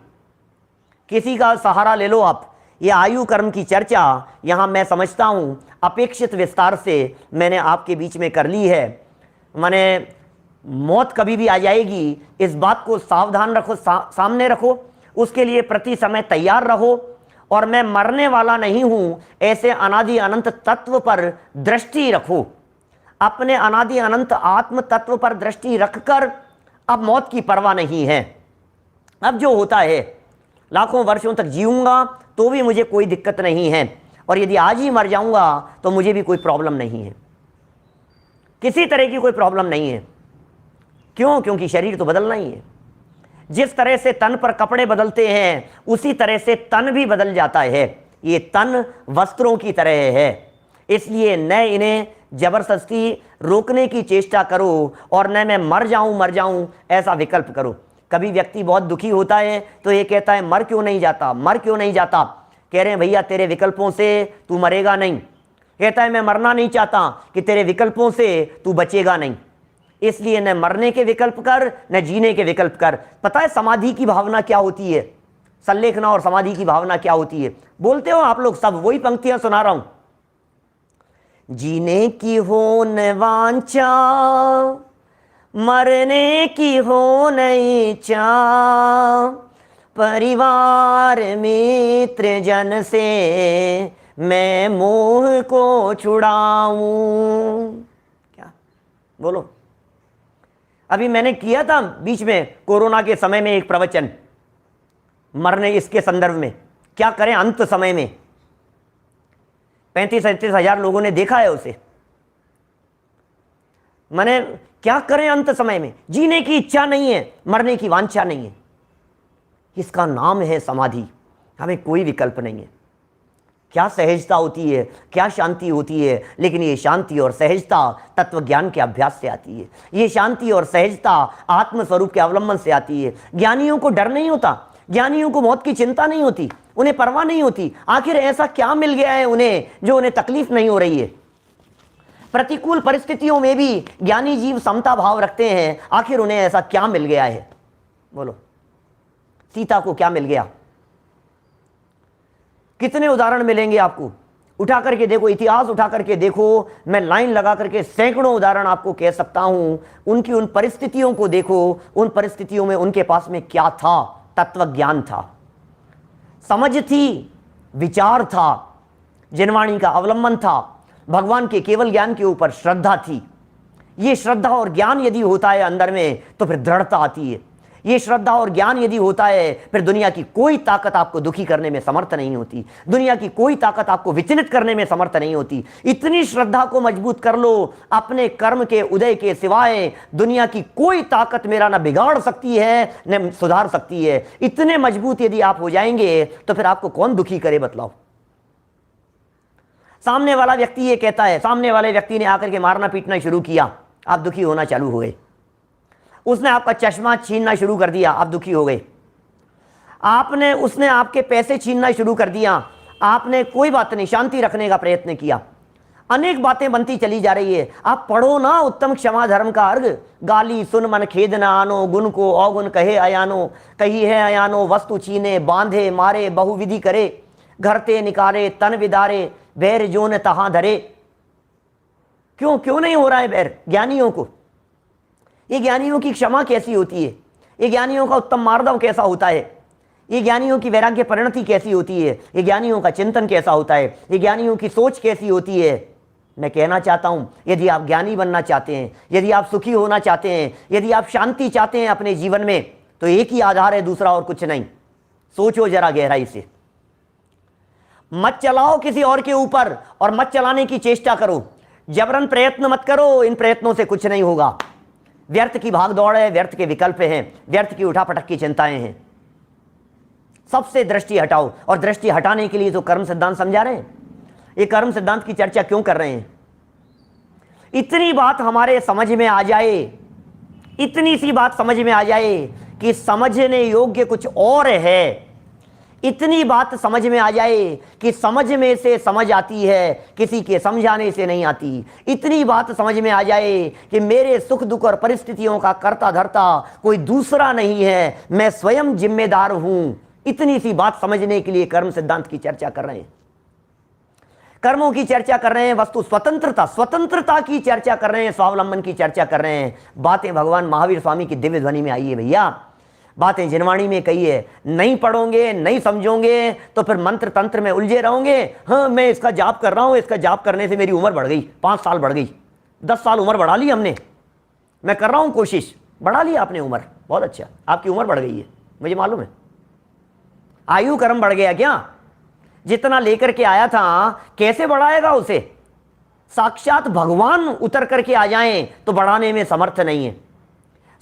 किसी का सहारा ले लो आप। ये आयु कर्म की चर्चा यहां मैं समझता हूं अपेक्षित विस्तार से मैंने आपके बीच में कर ली है। मैंने मौत कभी भी आ जाएगी इस बात को सावधान रखो, सामने रखो, उसके लिए प्रति समय तैयार रहो। और मैं मरने वाला नहीं हूं ऐसे अनादि अनंत तत्व पर दृष्टि रखो। अपने अनादि अनंत आत्म तत्व पर दृष्टि रखकर अब मौत की परवाह नहीं है। अब जो होता है, लाखों वर्षों तक जीऊंगा तो भी मुझे कोई दिक्कत नहीं है, और यदि आज ही मर जाऊंगा तो मुझे भी कोई प्रॉब्लम नहीं है, किसी तरह की कोई प्रॉब्लम नहीं है। क्यों? क्योंकि शरीर तो बदलना ही है। जिस तरह से तन पर कपड़े बदलते हैं उसी तरह से तन भी बदल जाता है। ये तन वस्त्रों की तरह है, इसलिए न इन्हें जबरदस्ती रोकने की चेष्टा करो और न मैं मर जाऊं ऐसा विकल्प करो। कभी व्यक्ति बहुत दुखी होता है तो ये कहता है मर क्यों नहीं जाता, मर क्यों नहीं जाता। कह रहे हैं भैया तेरे विकल्पों से तू मरेगा नहीं। कहता है मैं मरना नहीं चाहता, कि तेरे विकल्पों से तू बचेगा नहीं। इसलिए न मरने के विकल्प कर न जीने के विकल्प कर। पता है समाधि की भावना क्या होती है, संलेखना और समाधि की भावना क्या होती है? बोलते हो आप लोग सब, वही पंक्तियां सुना रहा हूं। जीने की हो न वांछा, मरने की हो न इच्छा, परिवार मित्र जन से मैं मोह को छुड़ाऊं। क्या बोलो? अभी मैंने किया था बीच में कोरोना के समय में एक प्रवचन, मरने इसके संदर्भ में, क्या करें अंत समय में। 35-37 हजार लोगों ने देखा है उसे। मैंने क्या करें अंत समय में, जीने की इच्छा नहीं है, मरने की वांछा नहीं है। इसका नाम है समाधि। हमें कोई विकल्प नहीं है। क्या सहजता होती है, क्या शांति होती है। लेकिन ये शांति और सहजता तत्व ज्ञान के अभ्यास से आती है। ये शांति और सहजता आत्मस्वरूप के अवलंबन से आती है। ज्ञानियों को डर नहीं होता, ज्ञानियों को मौत की चिंता नहीं होती, उन्हें परवाह नहीं होती। आखिर ऐसा क्या मिल गया है उन्हें जो उन्हें तकलीफ नहीं हो रही है। प्रतिकूल परिस्थितियों में भी ज्ञानी जीव समता भाव रखते हैं। आखिर उन्हें ऐसा क्या मिल गया है? बोलो, सीता को क्या मिल गया? कितने उदाहरण मिलेंगे आपको? उठा करके देखो, इतिहास उठा करके देखो। मैं लाइन लगा करके सैकड़ों उदाहरण आपको कह सकता हूं। उनकी उन परिस्थितियों को देखो, उन परिस्थितियों में उनके पास में क्या था? तत्व ज्ञान था, समझ थी, विचार था, जिनवाणी का अवलंबन था, भगवान के केवल ज्ञान के ऊपर श्रद्धा थी। ये श्रद्धा और ज्ञान यदि होता है अंदर में तो फिर दृढ़ता आती है। ये श्रद्धा और ज्ञान यदि होता है फिर दुनिया की कोई ताकत आपको दुखी करने में समर्थ नहीं होती। दुनिया की कोई ताकत आपको विचलित करने में समर्थ नहीं होती। इतनी श्रद्धा को मजबूत कर लो, अपने कर्म के उदय के सिवाय दुनिया की कोई ताकत मेरा न बिगाड़ सकती है न सुधार सकती है। इतने मजबूत यदि आप हो जाएंगे तो फिर आपको कौन दुखी करे बताओ। सामने वाला व्यक्ति ये कहता है, सामने वाले व्यक्ति ने आकर के मारना पीटना शुरू किया, आप दुखी होना चालू हो गए। उसने आपका चश्मा छीनना शुरू कर दिया, आप दुखी हो गए। उसने आपके पैसे छीनना शुरू कर दिया, आपने कोई बात नहीं, शांति रखने का प्रयत्न किया। अनेक बातें बनती चली जा रही है। आप पढ़ो ना उत्तम क्षमा धर्म का अर्घ। गाली सुन मन खेद न आनो, गुण को अवगुण कहे अयानो, कही है अयानो, वस्तु छीने बांधे मारे बहुविधि करे, घर ते निकारे तन विदारे, बैर जोन तहां धरे। क्यों नहीं हो रहा है बैर ज्ञानियों को? ये ज्ञानियों की क्षमा कैसी होती है? ये ज्ञानियों का उत्तम मार्दव कैसा होता है? ये ज्ञानियों की वैराग्य परिणति कैसी होती है? ये ज्ञानियों का चिंतन कैसा होता है? ये ज्ञानियों की सोच कैसी होती है? मैं कहना चाहता हूं, यदि आप ज्ञानी बनना चाहते हैं, यदि आप सुखी होना चाहते हैं, यदि आप शांति चाहते हैं अपने जीवन में, तो एक ही आधार है, दूसरा और कुछ नहीं। सोचो जरा गहराई से। मत चलाओ किसी और के ऊपर और मत चलाने की चेष्टा करो। जबरन प्रयत्न मत करो, इन प्रयत्नों से कुछ नहीं होगा। व्यर्थ की भाग दौड़ है, व्यर्थ के विकल्प हैं, व्यर्थ की उठापटक की चिंताएं हैं। सबसे दृष्टि हटाओ, और दृष्टि हटाने के लिए तो कर्म सिद्धांत समझा रहे हैं। ये कर्म सिद्धांत की चर्चा क्यों कर रहे हैं? इतनी बात हमारे समझ में आ जाए, इतनी सी बात समझ में आ जाए कि समझने योग्य कुछ और है। इतनी बात समझ में आ जाए कि समझ में से समझ आती है, किसी के समझाने से नहीं आती। इतनी बात समझ में आ जाए कि मेरे सुख दुख और परिस्थितियों का कर्ता धर्ता कोई दूसरा नहीं है, मैं स्वयं जिम्मेदार हूं। इतनी सी बात समझने के लिए कर्म सिद्धांत की चर्चा कर रहे हैं, कर्मों की चर्चा कर रहे हैं, वस्तु स्वतंत्रता की चर्चा कर रहे हैं, स्वावलंबन की चर्चा कर रहे हैं। बातें भगवान महावीर स्वामी की दिव्य ध्वनि में आई है भैया, बातें जिनवाणी में कही है। नहीं पढ़ोगे, नहीं समझोगे तो फिर मंत्र तंत्र में उलझे रहोगे। हाँ, मैं इसका जाप कर रहा हूं, इसका जाप करने से मेरी उम्र बढ़ गई, 5 साल बढ़ गई, 10 साल उम्र बढ़ा ली हमने। मैं कर रहा हूं कोशिश, बढ़ा ली आपने उम्र, बहुत अच्छा, आपकी उम्र बढ़ गई है, मुझे मालूम है। आयु कर्म बढ़ गया क्या? जितना लेकर के आया था कैसे बढ़ाएगा उसे? साक्षात भगवान उतर करके आ जाएं तो बढ़ाने में समर्थ नहीं है।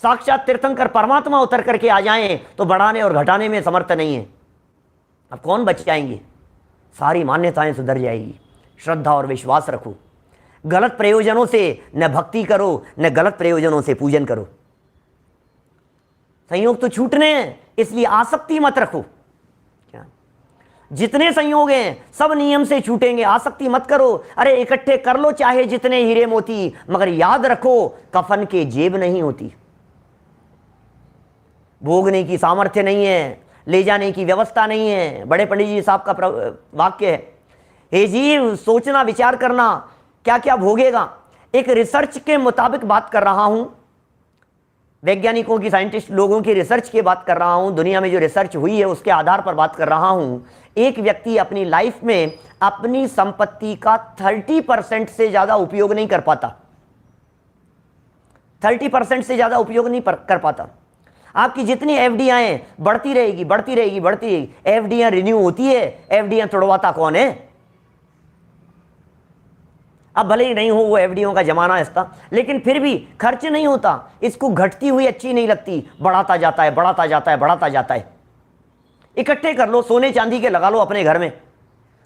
साक्षात तीर्थंकर परमात्मा उतर करके आ जाएं तो बढ़ाने और घटाने में समर्थ नहीं है। अब कौन बच जाएंगे? सारी मान्यताएं सुधर जाएगी। श्रद्धा और विश्वास रखो, गलत प्रयोजनों से न भक्ति करो, न गलत प्रयोजनों से पूजन करो। संयोग तो छूटने हैं, इसलिए आसक्ति मत रखो। जितने संयोग हैं सब नियम से छूटेंगे, आसक्ति मत करो। अरे इकट्ठे कर लो चाहे जितने हीरे मोती, मगर याद रखो कफन के जेब नहीं होती। भोगने की सामर्थ्य नहीं है, ले जाने की व्यवस्था नहीं है। बड़े पंडित जी साहब का वाक्य है, हे जीव सोचना विचार करना क्या क्या भोगेगा। एक रिसर्च के मुताबिक बात कर रहा हूं, वैज्ञानिकों की, साइंटिस्ट लोगों की रिसर्च की बात कर रहा हूं, दुनिया में जो रिसर्च हुई है उसके आधार पर बात कर रहा हूं। एक व्यक्ति अपनी लाइफ में अपनी संपत्ति का 30% से ज्यादा उपयोग नहीं कर पाता, 30% से ज्यादा उपयोग नहीं कर पाता। आपकी जितनी एफडीआई हैं बढ़ती रहेगी, बढ़ती रहेगी, बढ़ती रहेगी। एफडीआई रिन्यू होती है, एफडीआई तोड़वाता कौन है? अब भले ही नहीं हो वो एफडीओ का जमाना इसका, लेकिन फिर भी खर्च नहीं होता। इसको घटती हुई अच्छी नहीं लगती, बढ़ाता जाता है, बढ़ाता जाता है, बढ़ाता जाता है। इकट्ठे कर लो, सोने चांदी के लगा लो अपने घर में।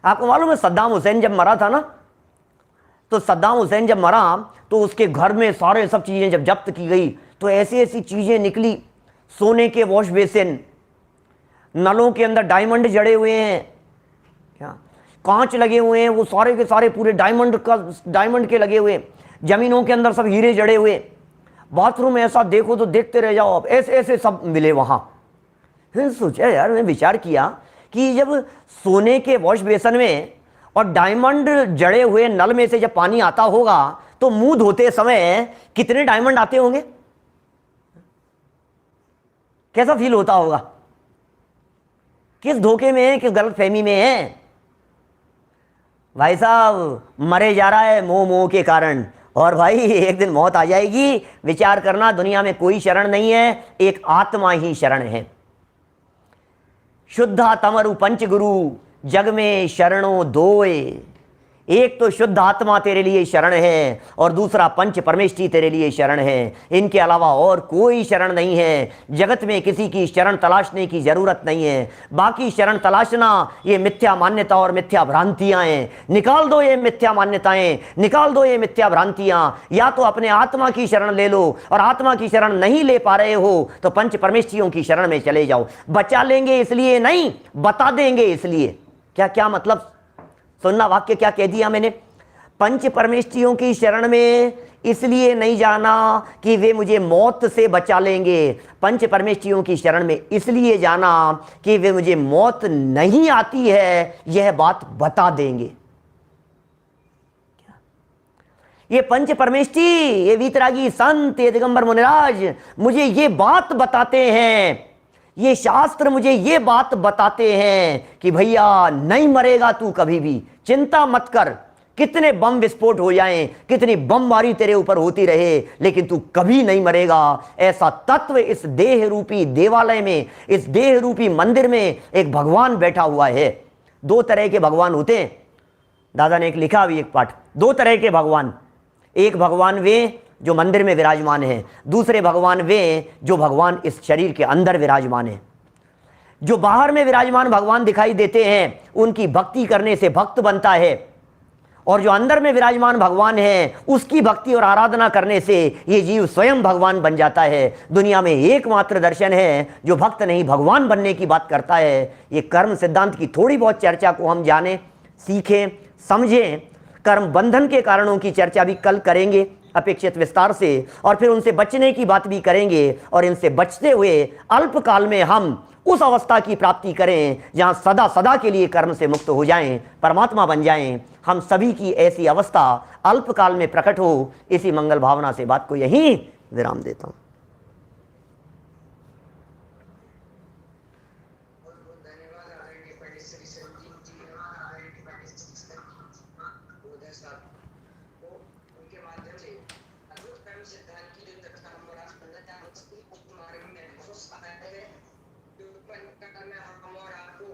आपको मालूम है सद्दाम हुसैन जब मरा था ना, तो सद्दाम हुसैन जब मरा तो उसके घर में सारे सब चीजें जब जब्त की गई तो ऐसी ऐसी चीजें निकली, सोने के वॉश बेसिन, नलों के अंदर डायमंड जड़े हुए हैं, क्या कांच लगे हुए हैं, वो सारे के सारे पूरे डायमंड के लगे हुए, जमीनों के अंदर सब हीरे जड़े हुए, बाथरूम में ऐसा देखो तो देखते रह जाओ। अब ऐसे ऐसे सब मिले वहां। फिर सोचा यार, मैं विचार किया कि जब सोने के वॉश बेसन में और डायमंड जड़े हुए नल में से जब पानी आता होगा तो मुंह धोते समय कितने डायमंड आते होंगे? कैसा फील होता होगा? किस धोखे में है, किस गलतफहमी में है? भाई साहब मरे जा रहा है मोह मोह के कारण, और भाई एक दिन मौत आ जाएगी। विचार करना, दुनिया में कोई शरण नहीं है, एक आत्मा ही शरण है। शुद्धा तमरु पंच गुरु जग में शरणों दोए। एक तो शुद्ध आत्मा तेरे लिए शरण है और दूसरा पंच परमेष्ठी तेरे लिए शरण है। इनके अलावा और कोई शरण नहीं है। जगत में किसी की शरण तलाशने की जरूरत नहीं है। बाकी शरण तलाशना ये मिथ्या मान्यता और मिथ्या भ्रांतियां हैं। निकाल दो ये मिथ्या मान्यताएं, निकाल दो ये मिथ्या भ्रांतियां। या तो अपने आत्मा की शरण ले लो, और आत्मा की शरण नहीं ले पा रहे हो तो पंच परमेष्ठियों की शरण में चले जाओ। बचा लेंगे इसलिए नहीं, बता देंगे इसलिए। क्या क्या मतलब? सुनना वाक्य क्या कह दिया मैंने? पंच परमेष्ठियों की शरण में इसलिए नहीं जाना कि वे मुझे मौत से बचा लेंगे, पंच परमेष्ठियों की शरण में इसलिए जाना कि वे मुझे मौत नहीं आती है, यह बात बता देंगे। ये पंच परमेष्ठी, ये वीतरागी संत, ये दिगंबर मुनिराज मुझे ये बात बताते हैं, ये शास्त्र मुझे ये बात बताते हैं कि भैया नहीं मरेगा तू कभी भी, चिंता मत कर। कितने बम विस्फोट हो जाएं, कितनी बमबारी तेरे ऊपर होती रहे, लेकिन तू कभी नहीं मरेगा। ऐसा तत्व इस देह रूपी देवालय में, इस देह रूपी मंदिर में एक भगवान बैठा हुआ है। दो तरह के भगवान होते हैं, दादा ने एक लिखा भी एक पाठ, दो तरह के भगवान। एक भगवान वे जो मंदिर में विराजमान है, दूसरे भगवान वे जो भगवान इस शरीर के अंदर विराजमान है। जो बाहर में विराजमान भगवान दिखाई देते हैं, उनकी भक्ति करने से भक्त बनता है, और जो अंदर में विराजमान भगवान है, उसकी भक्ति और आराधना करने से ये जीव स्वयं भगवान बन जाता है। दुनिया में एकमात्र दर्शन है जो भक्त नहीं भगवान बनने की बात करता है। ये कर्म सिद्धांत की थोड़ी बहुत चर्चा को हम जानें, सीखें, समझें। कर्म बंधन के कारणों की चर्चा भी कल करेंगे अपेक्षित विस्तार से, और फिर उनसे बचने की बात भी करेंगे, और इनसे बचते हुए अल्पकाल में हम उस अवस्था की प्राप्ति करें जहां सदा सदा के लिए कर्म से मुक्त हो जाएं, परमात्मा बन जाएं। हम सभी की ऐसी अवस्था अल्पकाल में प्रकट हो, इसी मंगल भावना से बात को यहीं विराम देता हूं। हम और आपको